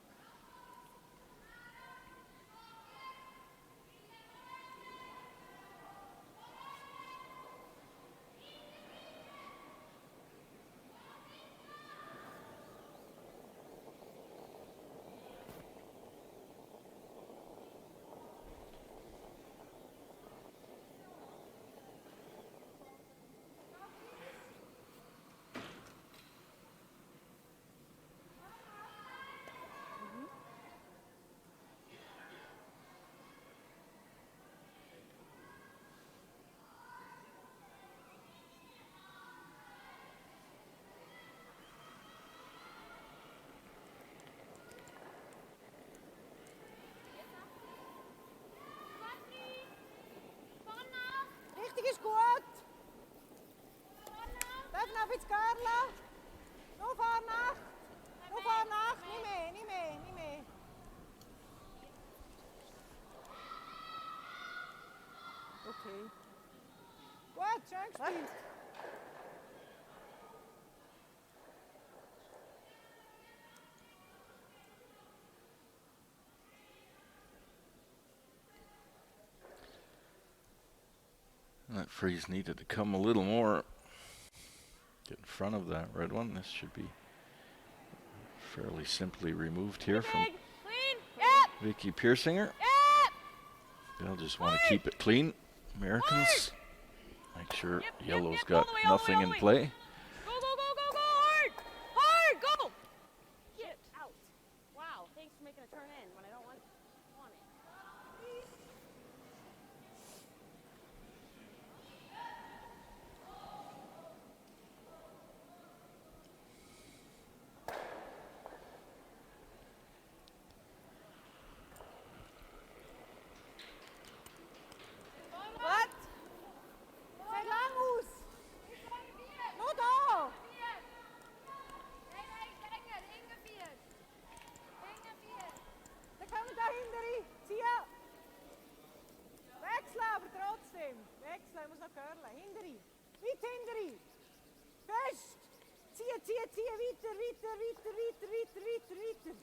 Schön gespielt. That freeze needed to come a little more. Get in front of that red one. This should be fairly simply removed here from Clean. Yep. Vicky Piersinger. Yep. They'll just want to keep it clean. Americans, make sure Yep, yellow's yep, got all the way, all the nothing way, in all the way. play. Go, go, go, go, go, hard. Hard, go. Get out. Wow, thanks for making a turn in when I don't want it. Wat? Zijn lang aus. Nur da. Dann können wir da hinter rein. Ziehen. Wechseln, aber trotzdem. Wechseln, ich muss noch curlen. Hinter rein. Weit hinter rein. Fest. Ziehen, ziehen, ziehen. Weiter, weiter, weiter, weiter, weiter, weiter, weiter.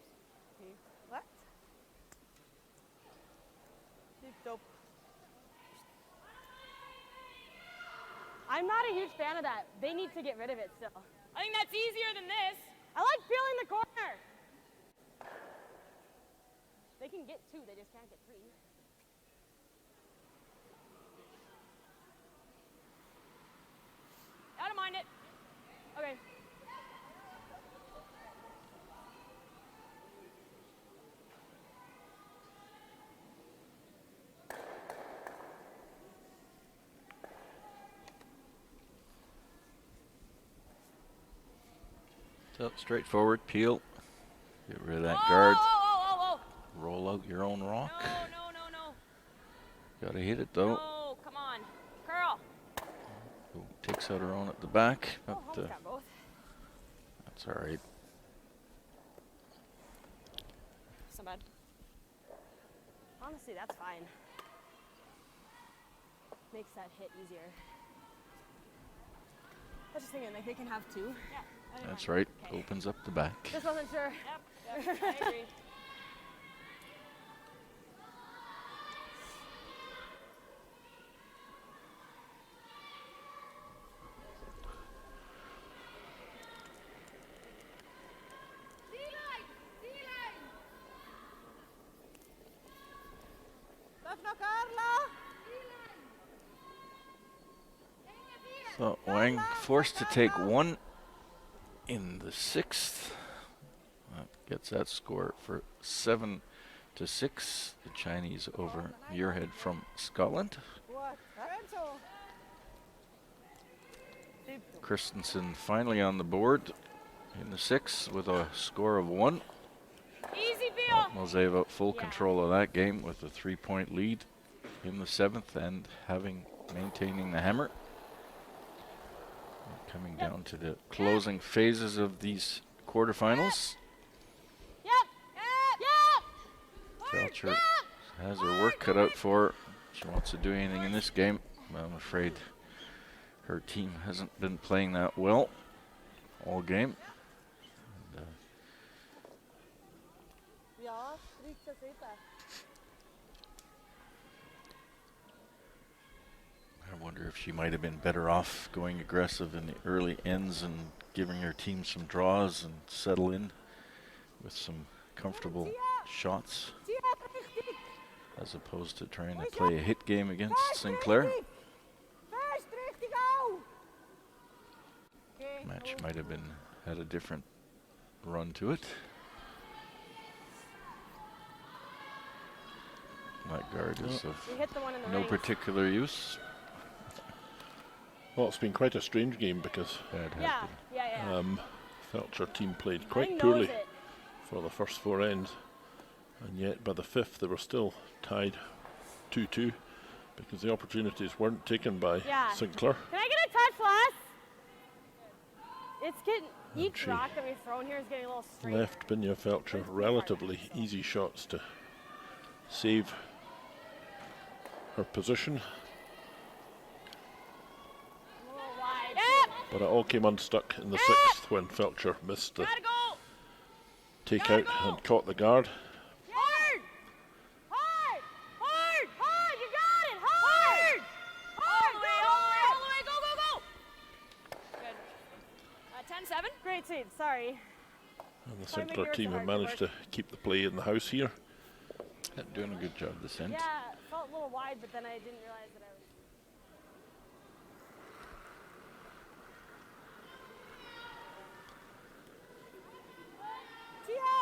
Okay. What? Tipptopp. I'm not a huge fan of that. They need to get rid of it still. I think that's easier than this. I like feeling the corner. They can get two, they just can't get three. I don't mind it. Okay. So straightforward, peel. Get rid of that Oh, guard. oh, Roll out your own rock. no, no, no, no. Gotta hit it though. No, come on. Curl. Who takes out her own at the back, but Almost got both. that's all right. So bad. Honestly, that's fine. Makes that hit easier. I was just thinking, like, they can have two. Yeah. I don't That's mind. right. Okay. Opens up the back. Just wasn't sure. Yep, I agree. Darf noch Carla? So Wang forced to take one in the sixth. That gets that score for 7-6. The Chinese over Muirhead from Scotland. Gut. Schön so. Christensen finally on the board in the sixth with a score of 1. Easy, Bill. Moseva full Yeah. control of that game with a 3-point lead in the seventh and maintaining the hammer. Coming down to the closing phases of these quarterfinals. Yep. Yep. Feltscher has her work cut out for her. She wants to do anything in this game. I'm afraid her team hasn't been playing that well all game. And, Ja, 13-7. I wonder if she might have been better off going aggressive in the early ends and giving her team some draws and settle in with some comfortable shots Zieh richtig. as opposed to trying to play a hit game against Sinclair. Richtig. Fest richtig auf. Okay. Match might have had a different run to it. That guard is of We hit the one in the no rings. particular use. Well, it's been quite a strange game because Bad Yeah, happened. yeah. Feltscher team played I quite knows poorly it. for the first 4 ends, and yet by the fifth they were still tied 2-2 because the opportunities weren't taken by Yeah. Sinclair. Can I get a touch, Les? It's getting, each she rock that we've thrown here is getting a little straight. Left Binya Feltscher relatively easy shots to save her position. But it all came unstuck in the 6th when Feltscher missed the Gotta go. takeout and caught the guard. Hard. Hard. Hard. Hard. You got it. Hard. All the way. All the way. All the way. Go. Go. Go. Good. 10-7. Great seed, sorry. And the Sinclair team have managed to keep the play in the house here. Yeah, doing a good job this end. Yeah, it felt a little wide, but then I didn't realize that I was. Tia!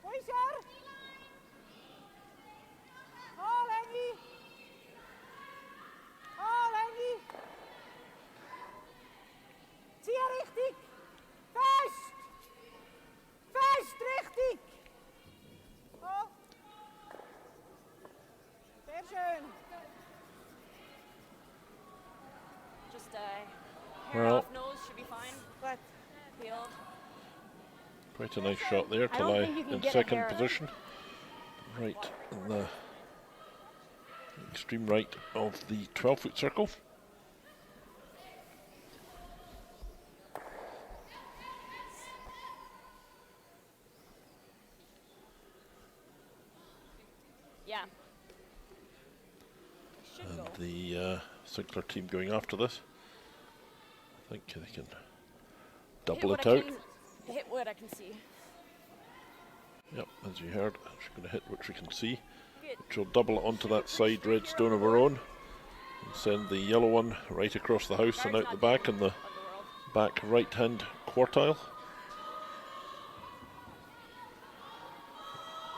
Wischer! Oh, Lenny! Oh, Lenny! Tia richtig! Fest! Fest, richtig! Oh! Sehr schön! Just hair Well. off nose should be fine. Gut. Peeled. Quite a nice shot there I to don't lie think you can in get a second hair. position. Right in the extreme right of the 12-foot circle. Yeah. Should And go. the Sinclair team going after this. I think they can double Hit it what I out. can- Hit what I can see. Yep, as you heard, she's going to hit which we can see. Good. She'll double it onto that side red stone of her own and send the yellow one right across the house and Guard's out the not back in the of world. back right hand quartile.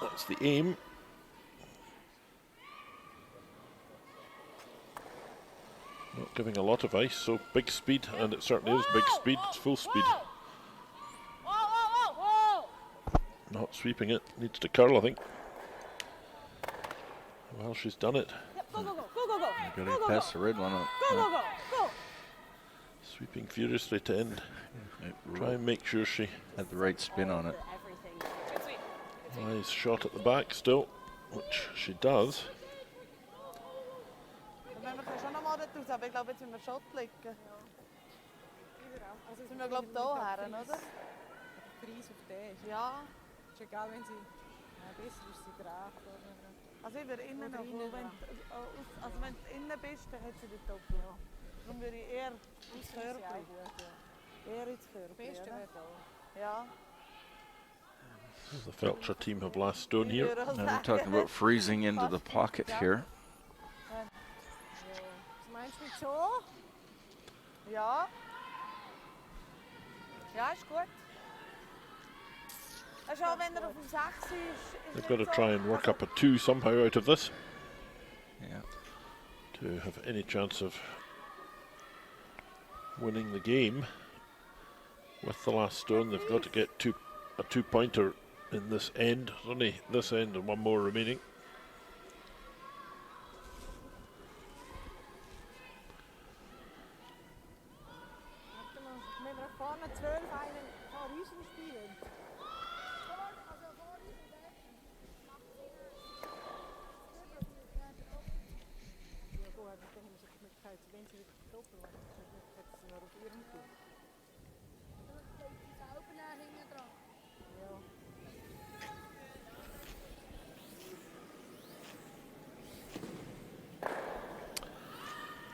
That's the aim. Not giving a lot of ice, so big speed, and it certainly is big speed. It's full speed. Whoa. Whoa, whoa, whoa, whoa. Not sweeping it. Needs to curl, I think. Well, she's done it. Yep, go, go, go, go, go, go. You Go, gotta go, pass go. the red one up. Go, go, go, go. Sweeping furiously to end. Try and make sure she Had the right spin on it. Everything. Good sweep. nice shot at the back still, which she does. Dann müssen wir schon noch mal dort raus, aber ich glaube, jetzt müssen wir Shot legen. Also Sind wir, glaube ich, da her, oder? Preis auf den ist. Ja. Ist egal, wenn sie... Ja, besser ist sie drauf. Also ich würde innen Oder noch, innen, wenn, ja. also wenn du innen bist, dann hat sie den Doppel. Darum würde ich eher ins Körbchen. Eher ins Körbchen, Beste oder? wäre da. Ja. The Feltscher team have last stone here. Ich würde auch Now we're sagen, talking about freezing into the pocket here. Was meinst du mit so? Ja. Ja, ist gut. Also auch wenn er auf dem 6 ist, They've got to try and work up a 2 somehow out of this Yeah. to have any chance of winning the game. With the last stone, they've got to get a 2-pointer in this end. There's only this end and one more remaining. Warte mal, wenn wir vorne 12 einen vor uns spielen. Ja gut, aber dann haben wir die Möglichkeit, wenn sie wirklich doppelt machen, dann hat sie noch auf ihrem Tour. Ja.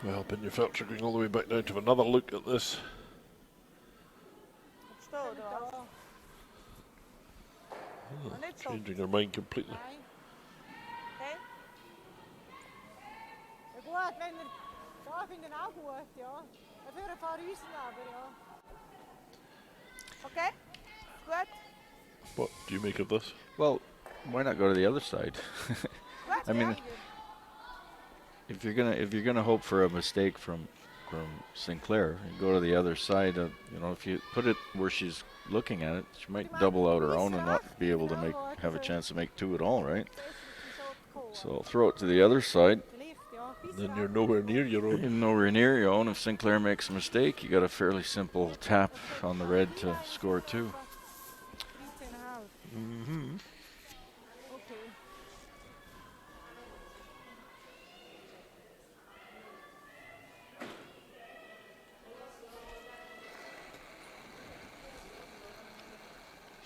Well, Bernese Feltscher going all the way back down to have another look at this. Jetzt da, oder was? Oh, nicht so. changing her mind completely. Nein. Okay? Ja gut, wenn er... Ja, ich finde ihn auch gut, ja. Dafür vor uns aber, ja. Okay? Gut? What do you make of this? Well, why not go to the other side? Gut? I mean, if you're gonna hope for a mistake from Sinclair, you go to the other side. You know, if you put it where she's looking at it, she might double out her own and not be able to have a chance to make 2 at all, right? So I'll throw it to the other side. Vielleicht, ja. Then you're nowhere near your You're own. nowhere near your own. If Sinclair makes a mistake, you got a fairly simple tap on the red to score 2. 13,5. Mm-hmm. Okay.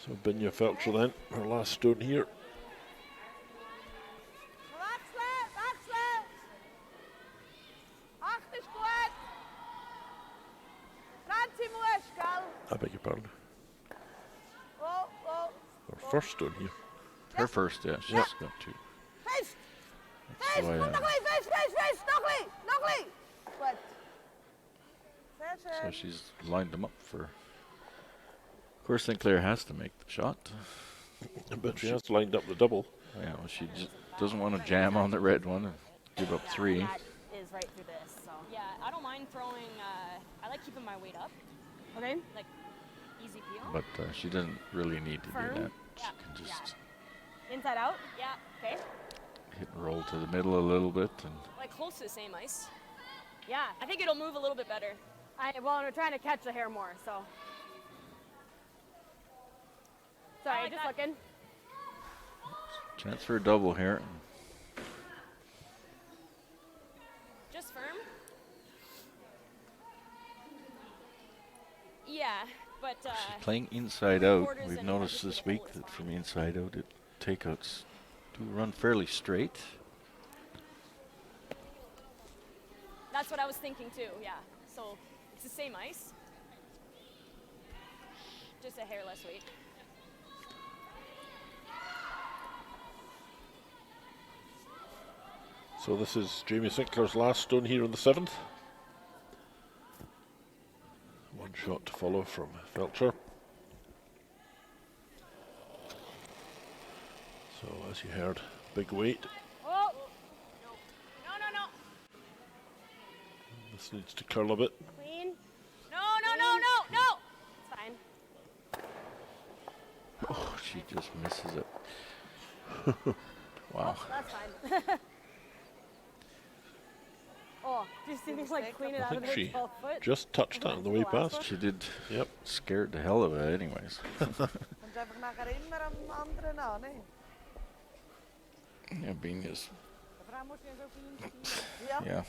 So Binya Feltscher then, her last stone here. Wechseln, wechseln. Acht ist gut. Franzi muss, gell? I beg your pardon. Oh, oh. Her first stone here. Her first, yeah, she's got two. Fest. That's Fest, why, nog een, fest, fest, fest. Nog een. Goed. Sehr so schön. she's lined them up for. Of course, Sinclair has to make the shot. But she has lined up the double. Yeah, well, she doesn't want to jam on the red one and give up three. That is right through this, so. Yeah, I don't mind throwing, I like keeping my weight up. Okay. Like, easy peel. But she doesn't really need to Firm? do that. She Yeah. can just Inside out? Yeah, okay. hit and roll to the middle a little bit. And Like close to the same ice. Yeah, I think it'll move a little bit better. Well, we're trying to catch the hair more, so. Sorry, like just that. looking. chance for a double here. Just firm. Yeah, but She's playing inside out. quarters We've and noticed just this the week hole is that fine. from inside out, takeouts do run fairly straight. that's what I was thinking too, yeah. So it's the same ice. Just a hair less weight. So this is Jamie Sinclair's last stone here on the 7th. One shot to follow from Feltscher. So as you heard, big weight. Oh! No, no, no. This needs to curl a bit. Clean. No, no, no, no, no! It's fine. Oh, she just misses it. Wow. That's fine. Oh, do you see me like clean it I out of think the she 12 foot? just touched that on the way past. She did. Yep. Scared the hell of it, anyways. Komt einfach nachher immer am anderen an, ne? Yeah, being is. De vrouw moet je zo fijn. Ja. Yeah.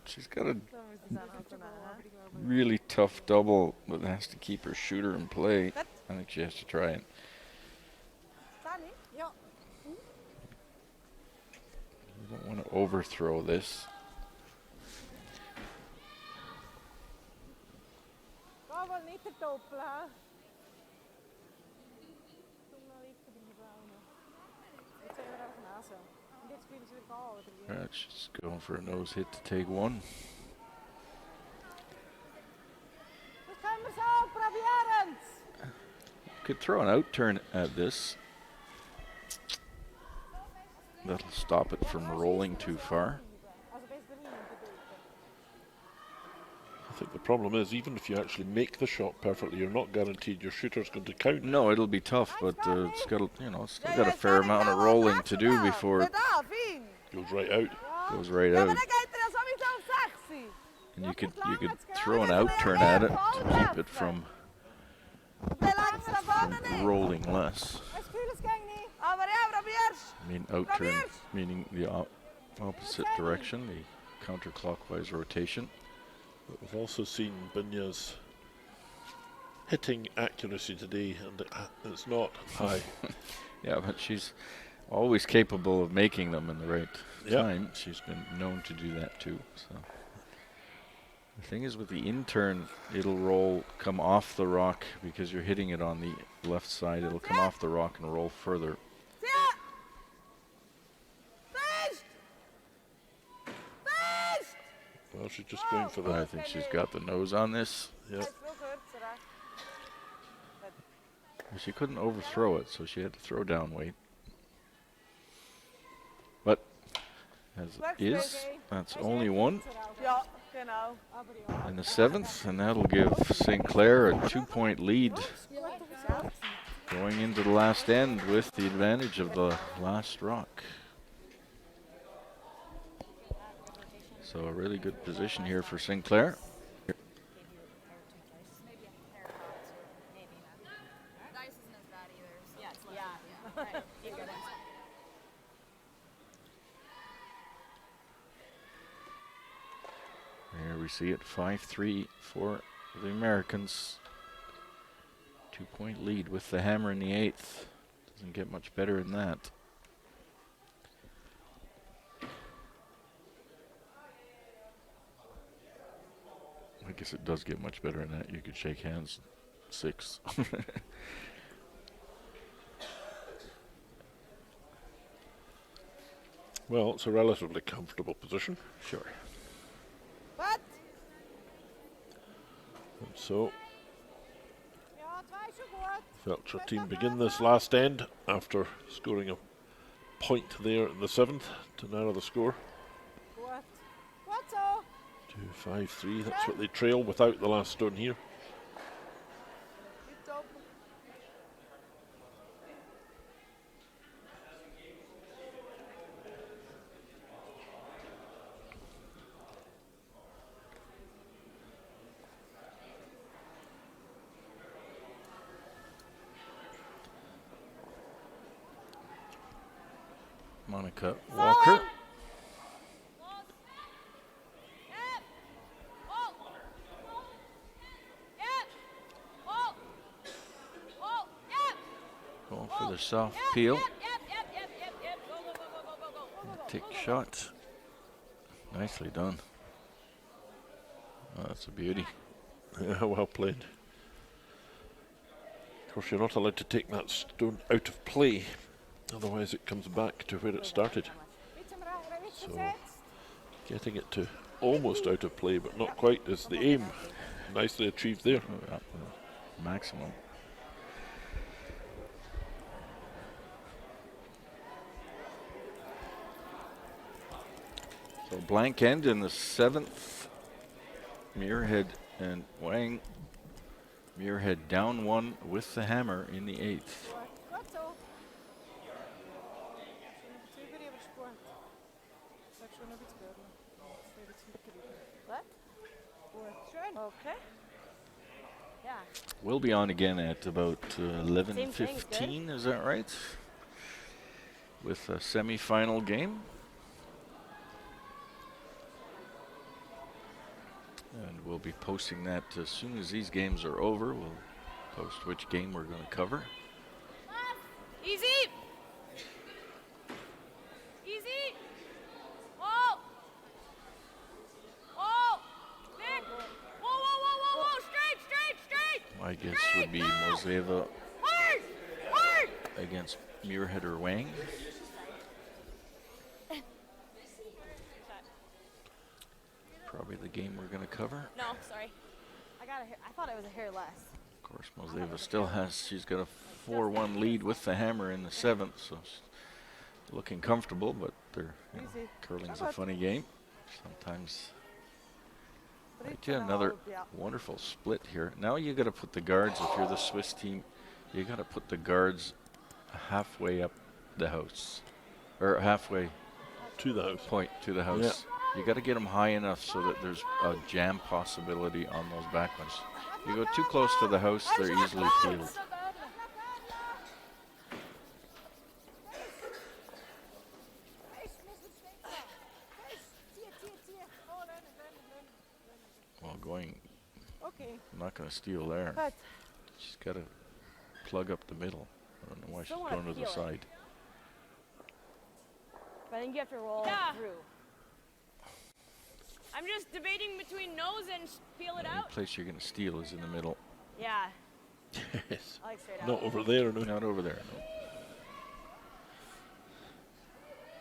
She's got a Zo moet je zijn auto na, hè? really tough double, but has to keep her shooter in play. I think she has to try it. Staan niet? Ja. You don't want to overthrow this. Ga wel niet te doppelen, hè? Toen nou ik voor die vrouwen. Dit zijn we er even naast zo. En dit spelen ze weer al. She's going for a nose hit to take one. Dus gaan we zo proberen. Could throw an out turn at this. That'll stop it from rolling too far. Als het best erin te doen. I think the problem is, even if you actually make the shot perfectly, you're not guaranteed your shooter's going to count. No, it'll be tough, but it's got it's still got a fair amount of rolling to do before it Daar, Vien. Goes right out. goes right Ja, out. maar dan kijk je er sowieso sexy. And you could throw an out turn at it to keep it from Veel langs naar voren niet. rolling less. Het spelen gang niet. Oh, maar ja, probeer. I mean out turn meaning the opposite direction, the counterclockwise rotation. But we've also seen Binya's hitting accuracy today, and it's not high. Yeah, but she's always capable of making them in the right Yeah. time. She's been known to do that too. So the thing is, with the in-turn, it'll come off the rock because you're hitting it on the left side. It'll come off the rock and roll further. Ja. Feest. Feest. Well, she's just going for I the. think she's got the nose on this. Yeah. Het is wel goed, Sarah. She couldn't overthrow it, so she had to throw down weight. But as it is, that's only one Ja, genau. in the 7th, and that'll give Sinclair a 2-point lead going into the last end with the advantage of the last rock. So a really good position here for Sinclair. There we see it, 5-3 for the Americans. 2-point lead with the hammer in the 8th. Doesn't get much better than that. I guess it does get much better than that. You could shake hands 6. Well, it's a relatively comfortable position. Sure. Wat? And so, Ja, 2 is zo goed. Feltscher team begin this last end after scoring a point there in the 7th to narrow the score Goed. Goed zo. to 5-3. That's what they trail without the last stone here. Niet top. Monica Walker. Going for the soft peel. Take shot. Nicely done. Oh, that's a beauty. Yeah, well played. Of course, you're not allowed to take that stone out of play, otherwise it comes back to where it started. So, getting it to almost out of play, but not quite, is the aim. Nicely achieved there. Oh, yeah, maximum. So blank end in the 7th. Muirhead and Wang. Muirhead down 1 with the hammer in the 8th. Goed zo. Twee keer even gescoord. Zeg zo nog iets gebeuren. Twee iets gekriegen. What? Goed. Schön. Okay. Yeah. We'll be on again at about Same 11:15, is that right? With a semi-final game. And we'll be posting that as soon as these games are over. We'll post which game we're going to cover. Easy. Easy. Whoa. Whoa. Nick. Whoa, whoa, whoa, whoa, whoa. Straight, straight, straight. My guess would be Mozeva Hard. Hard. against Muirhead or Wang. Probably the game we're going to cover. No, sorry. I got a hair. I thought it was a hair less. Of course, Mozeva still has, she's got a 4-1 lead with the hammer in the 7th, so she's looking comfortable, but they're, you know, Easy. curling's a funny game. Sometimes. Right, yeah, another wonderful split here. Now you got to put the guards, if you're the Swiss team, you got to put the guards halfway up the house, or halfway To the house. point to the house. You got to get them high enough so that there's a jam possibility on those back ones. You go too close to the house, they're easily peeled. Well, going, Okay. I'm not going to steal there. Goed. She's got to plug up the middle. I don't know why she's Don't wanna going to the peel it. side. But I think you have to roll Yeah. through. I'm just debating between nose and peel it The out. only place you're going to steal is in the middle. Yeah. Yes. I like straight out. Not over there, no. Not over there, no.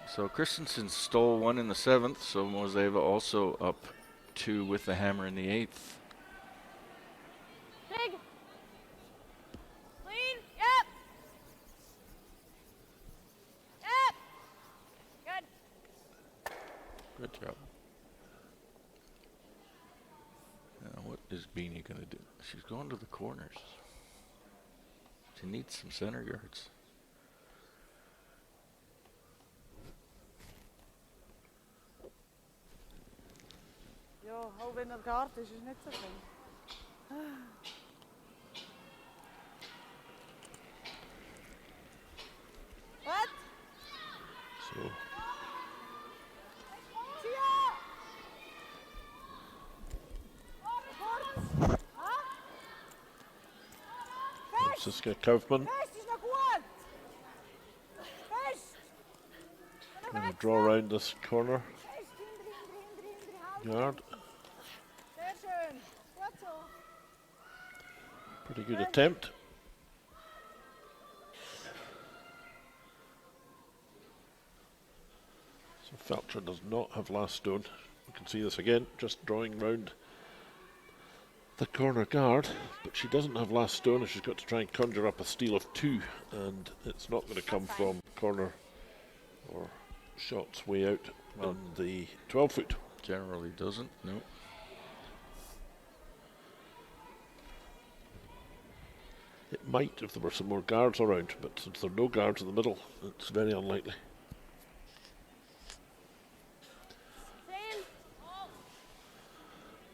So Christensen stole 1 in the 7th, so Mozeva also up 2 with the hammer in the 8th. Big. Clean. Yep. Yep. Good. Good job. Now, what is Beanie going to do? She's going to the corners. She needs some center guards. Ja, halb in der Garten ist nicht so viel. Wat? So, Tia! Kort! Ha? Franziska Kaufmann. Fest ist noch gut. Fest. Going to draw around this corner Fest, hinter, guard. Sehr schön. Gut so. Pretty good attempt. So Feltscher does not have last stone. You can see this again, just drawing round the corner guard, but she doesn't have last stone and she's got to try and conjure up a steal of 2, and it's not going to come from corner or shots way out on the 12 foot. Generally doesn't, no. It might if there were some more guards around, but since there are no guards in the middle, it's very unlikely.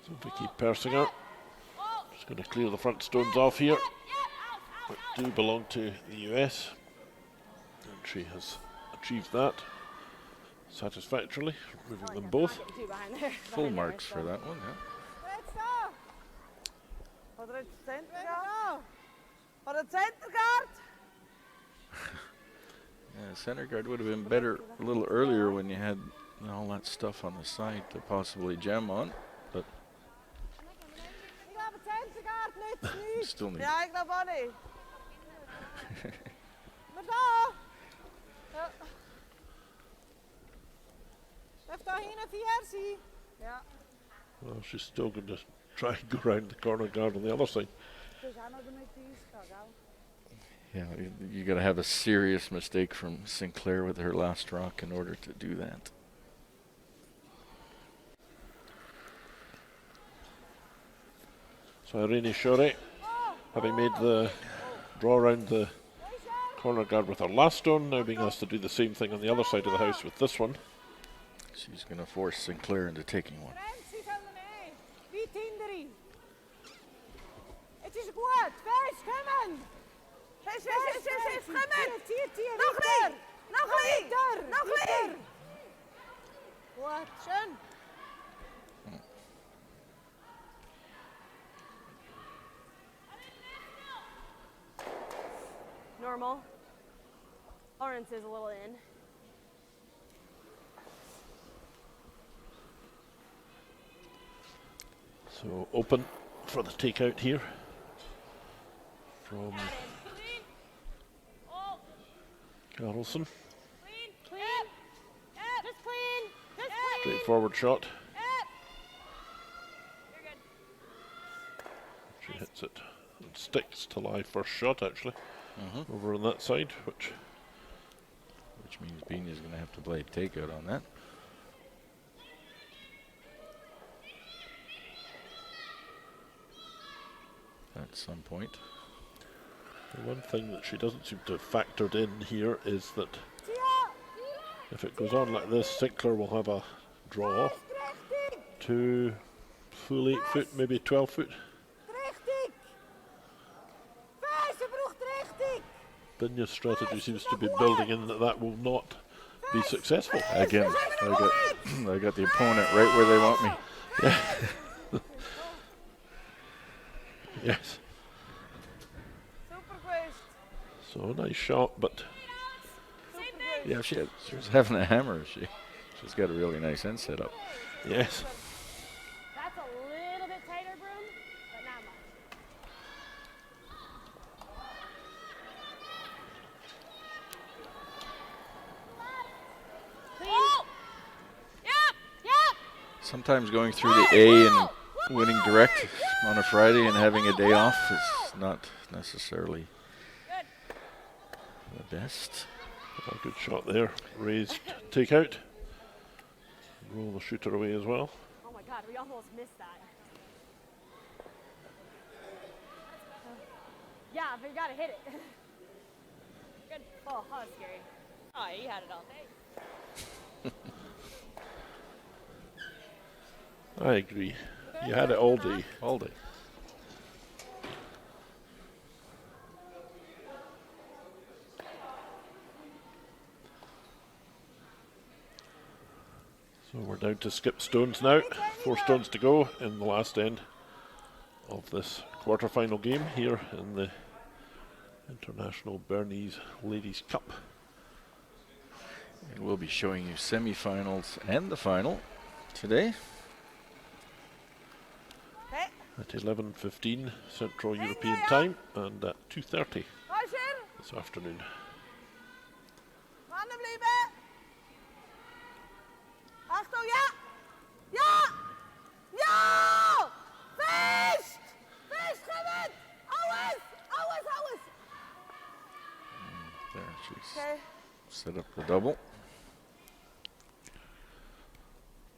So Vicky Persinger is going to clear the front stones off here, that do belong to the US, and she has achieved that satisfactorily, removing them both. Full marks for that one, yeah. Jetzt da. Oder jetzt Centerguard. Oder Centerguard. Yeah, center guard would have been better a little earlier when you had all that stuff on the side to possibly jam on, but Ich glaube, Centerguard nützt nichts. still need. Ja, ich glaube auch nicht. Wir da. Ja. Darf da hinten 4 sein? Ja. Well, she's still going to try and go round the corner guard on the other side. Das ist auch noch damit eingehen, gell? Yeah, you got to have a serious mistake from Sinclair with her last rock in order to do that. So Irene Shorey, having made the draw around the corner guard with her last stone, now being asked to do the same thing on the other side of the house with this one. She's going to force Sinclair into taking one. Renzi sollen nehmen. Weit hinter ihm. Jetzt ist er gut. Fest, kommen. Fest, kommen. Zieh. Noch weiter. Noch weiter. Noch weiter. Gut, schön. Normal. Lawrence is a little in. So open for the takeout here from Carlson. Clean. Yep. Just clean. Straightforward shot. Yep. You're good. She hits it and sticks to live first shot actually over on that side, which means Beanie's going to have to play takeout on that. At some point. the one thing that she doesn't seem to have factored in here is that if it goes on like this, Sinclair will have a draw to full 8 foot, maybe 12 foot. Richtig. Fest, braucht richtig. Binya's strategy seems to be building in that that will not be successful. Again, I got the opponent right where they want me. Yeah. Yes. Super geweest. So nice shot, but Yeah, she was having a hammer. She's got a really nice end set up. yes. That's a little bit tighter, Broom, but not much. Clean. Yep. Sometimes going through the A and winning direct on a Friday and having a day off is not necessarily the best. A good shot there. Raised takeout. Roll the shooter away as well. Oh my God, we almost missed that. Yeah, but you gotta hit it. Good. Oh, that was scary. Oh, you had it all day. I agree. You had it all day. All day. So we're down to skip stones now. 4 stones to go in the last end of this quarter-final game here in the International Bernese Ladies Cup. And we'll be showing you semi-finals and the final today. At 11:15 Central European Time and at 2:30 this afternoon. Mannen blijven. Achtung, ja. Ja. Ja. Fest. Fest, Gerrit. Alles. Alles, alles. There, she's Okay. set up the double.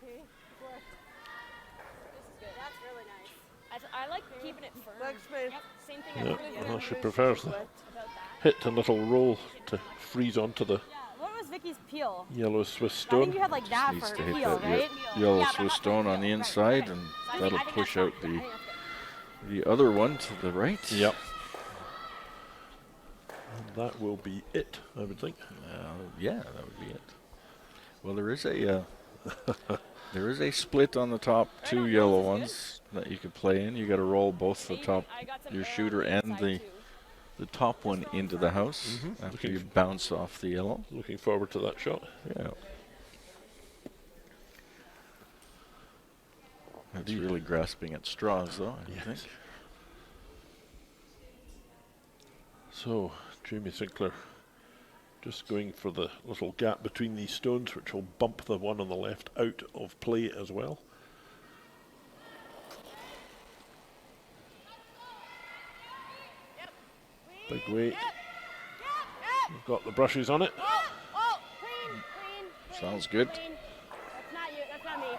Okay, good. This is good. That's really nice. I like keeping it firm. Legs smooth. Yep, same thing. Yeah, I really well, like she prefers the about that. hit and little roll to freeze onto the Yeah. What was Vicky's peel? yellow Swiss I think stone. you had like that Needs for to her hit peel, that right? yellow Yeah, but Swiss not stone on the Right, inside, okay. and So I that'll think push that's out fine. Yeah, I the think that's good. the other one to the right. Yep. And that will be it, I would think. Yeah, that would be it. Well, there is a there is a split on the top two yellow ones that you could play in. You got to roll both the top, I got some your air on shooter and inside, too. the top one into the house after Looking you bounce off the yellow. Looking forward to that shot. Yeah. That's really grasping at straws, though, I Yes. think. So, Jamie Sinclair just going for the little gap between these stones, which will bump the one on the left out of play as well. Big weight. We've got the brushes on it. Oh, clean, clean. Sounds good. Clean. That's not you. That's not me.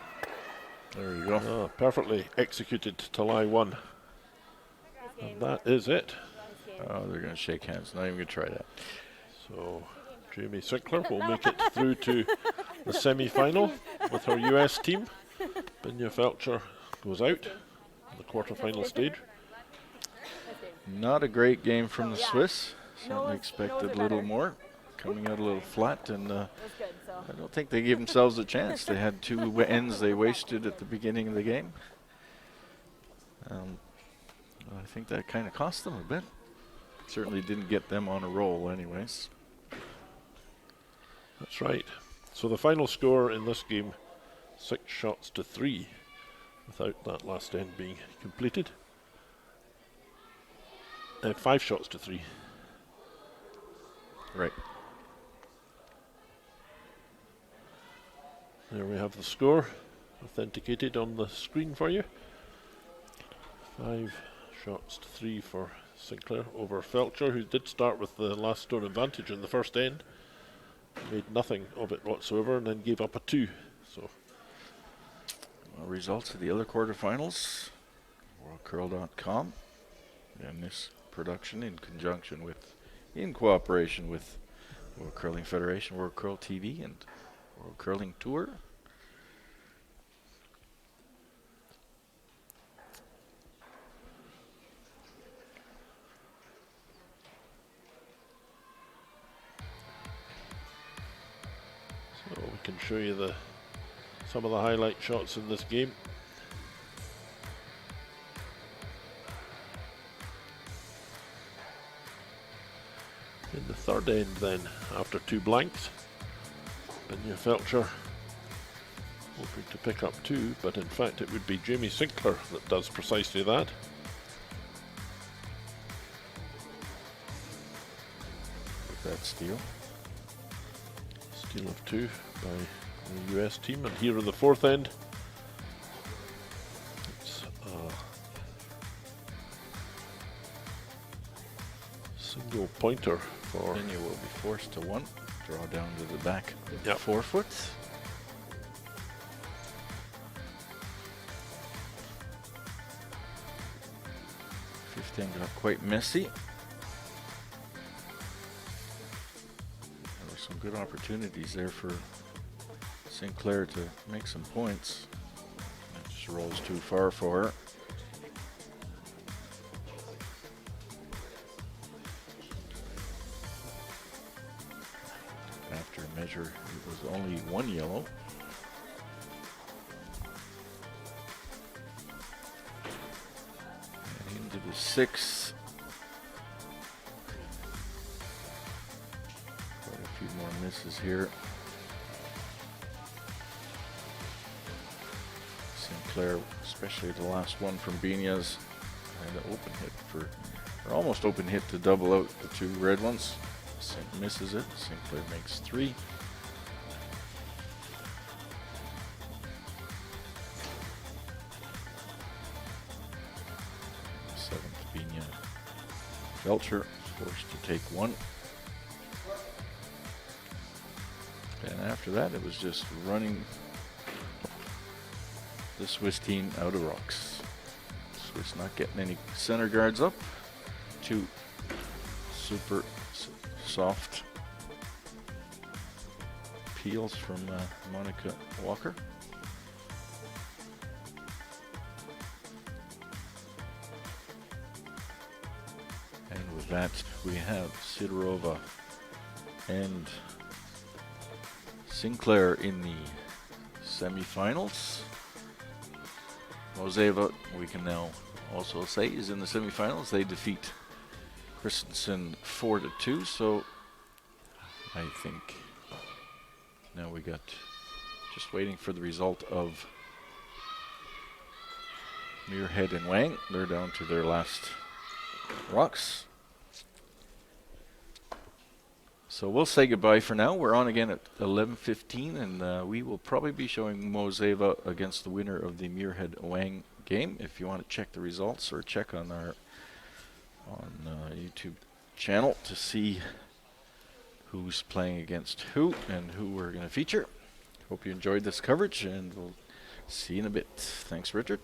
There you go. Perfectly executed to lie one. This game. And that is it. This game. Oh, they're going to shake hands. Not even going to try that. So, Jamie Sinclair will make it through to the semi-final with her US team. Binya Feltscher goes out in the quarter-final stage. Not a great game from the Yeah. Swiss. Nose- Certainly nose expected are a little better. more. Coming out a little flat, and It was good. So. I don't think they gave themselves a chance. They had two ends they wasted at the beginning of the game. I think that kind of cost them a bit. Certainly didn't get them on a roll anyways. That's right. So the final score in this game, 6 shots to 3, without that last end being completed. 5 shots to 3. Right. There we have the score authenticated on the screen for you. 5 shots to 3 for Sinclair over Feltscher, who did start with the last stone advantage in the first end. Made nothing of it whatsoever and then gave up a 2. So Well, results of the other quarterfinals, worldcurl.com, and this production in cooperation with World Curling Federation, World Curl TV, and World Curling Tour. So we can show you some of the highlight shots in this game. In the third end then, after 2 blanks, Binya Feltscher hoping to pick up 2, but in fact it would be Jamie Sinclair that does precisely that. With that steal. Steal of 2 by the US team, and here in the fourth end, it's a single pointer for Then you will be forced to one, draw down to the back Yep. 4 foot. Fifth end got quite messy. There were some good opportunities there for Sinclair to make some points. That just rolls too far for her. After a measure, it was only 1 yellow. And into the 6th. misses here. Sinclair, especially the last one from Bernese, and an open hit for, or almost open hit to double out the two red ones. Misses it. Sinclair makes 3. Seventh Benia. Feltscher forced to take 1. And after that, it was just running the Swiss team out of rocks. Swiss not getting any center guards up. 2 super soft peels from Monica Walker. And with that, we have Sidorova and Sinclair in the semifinals. Moseva, we can now also say, is in the semifinals. They defeat Christensen 4-2, so I think now we got just waiting for the result of Muirhead and Wang. They're down to their last rocks. So we'll say goodbye for now. We're on again at 11:15, and we will probably be showing Moseva against the winner of the Muirhead-Wang game. If you want to check the results or check on our YouTube channel to see who's playing against who and who we're going to feature. Hope you enjoyed this coverage, and we'll see you in a bit. Thanks, Richard.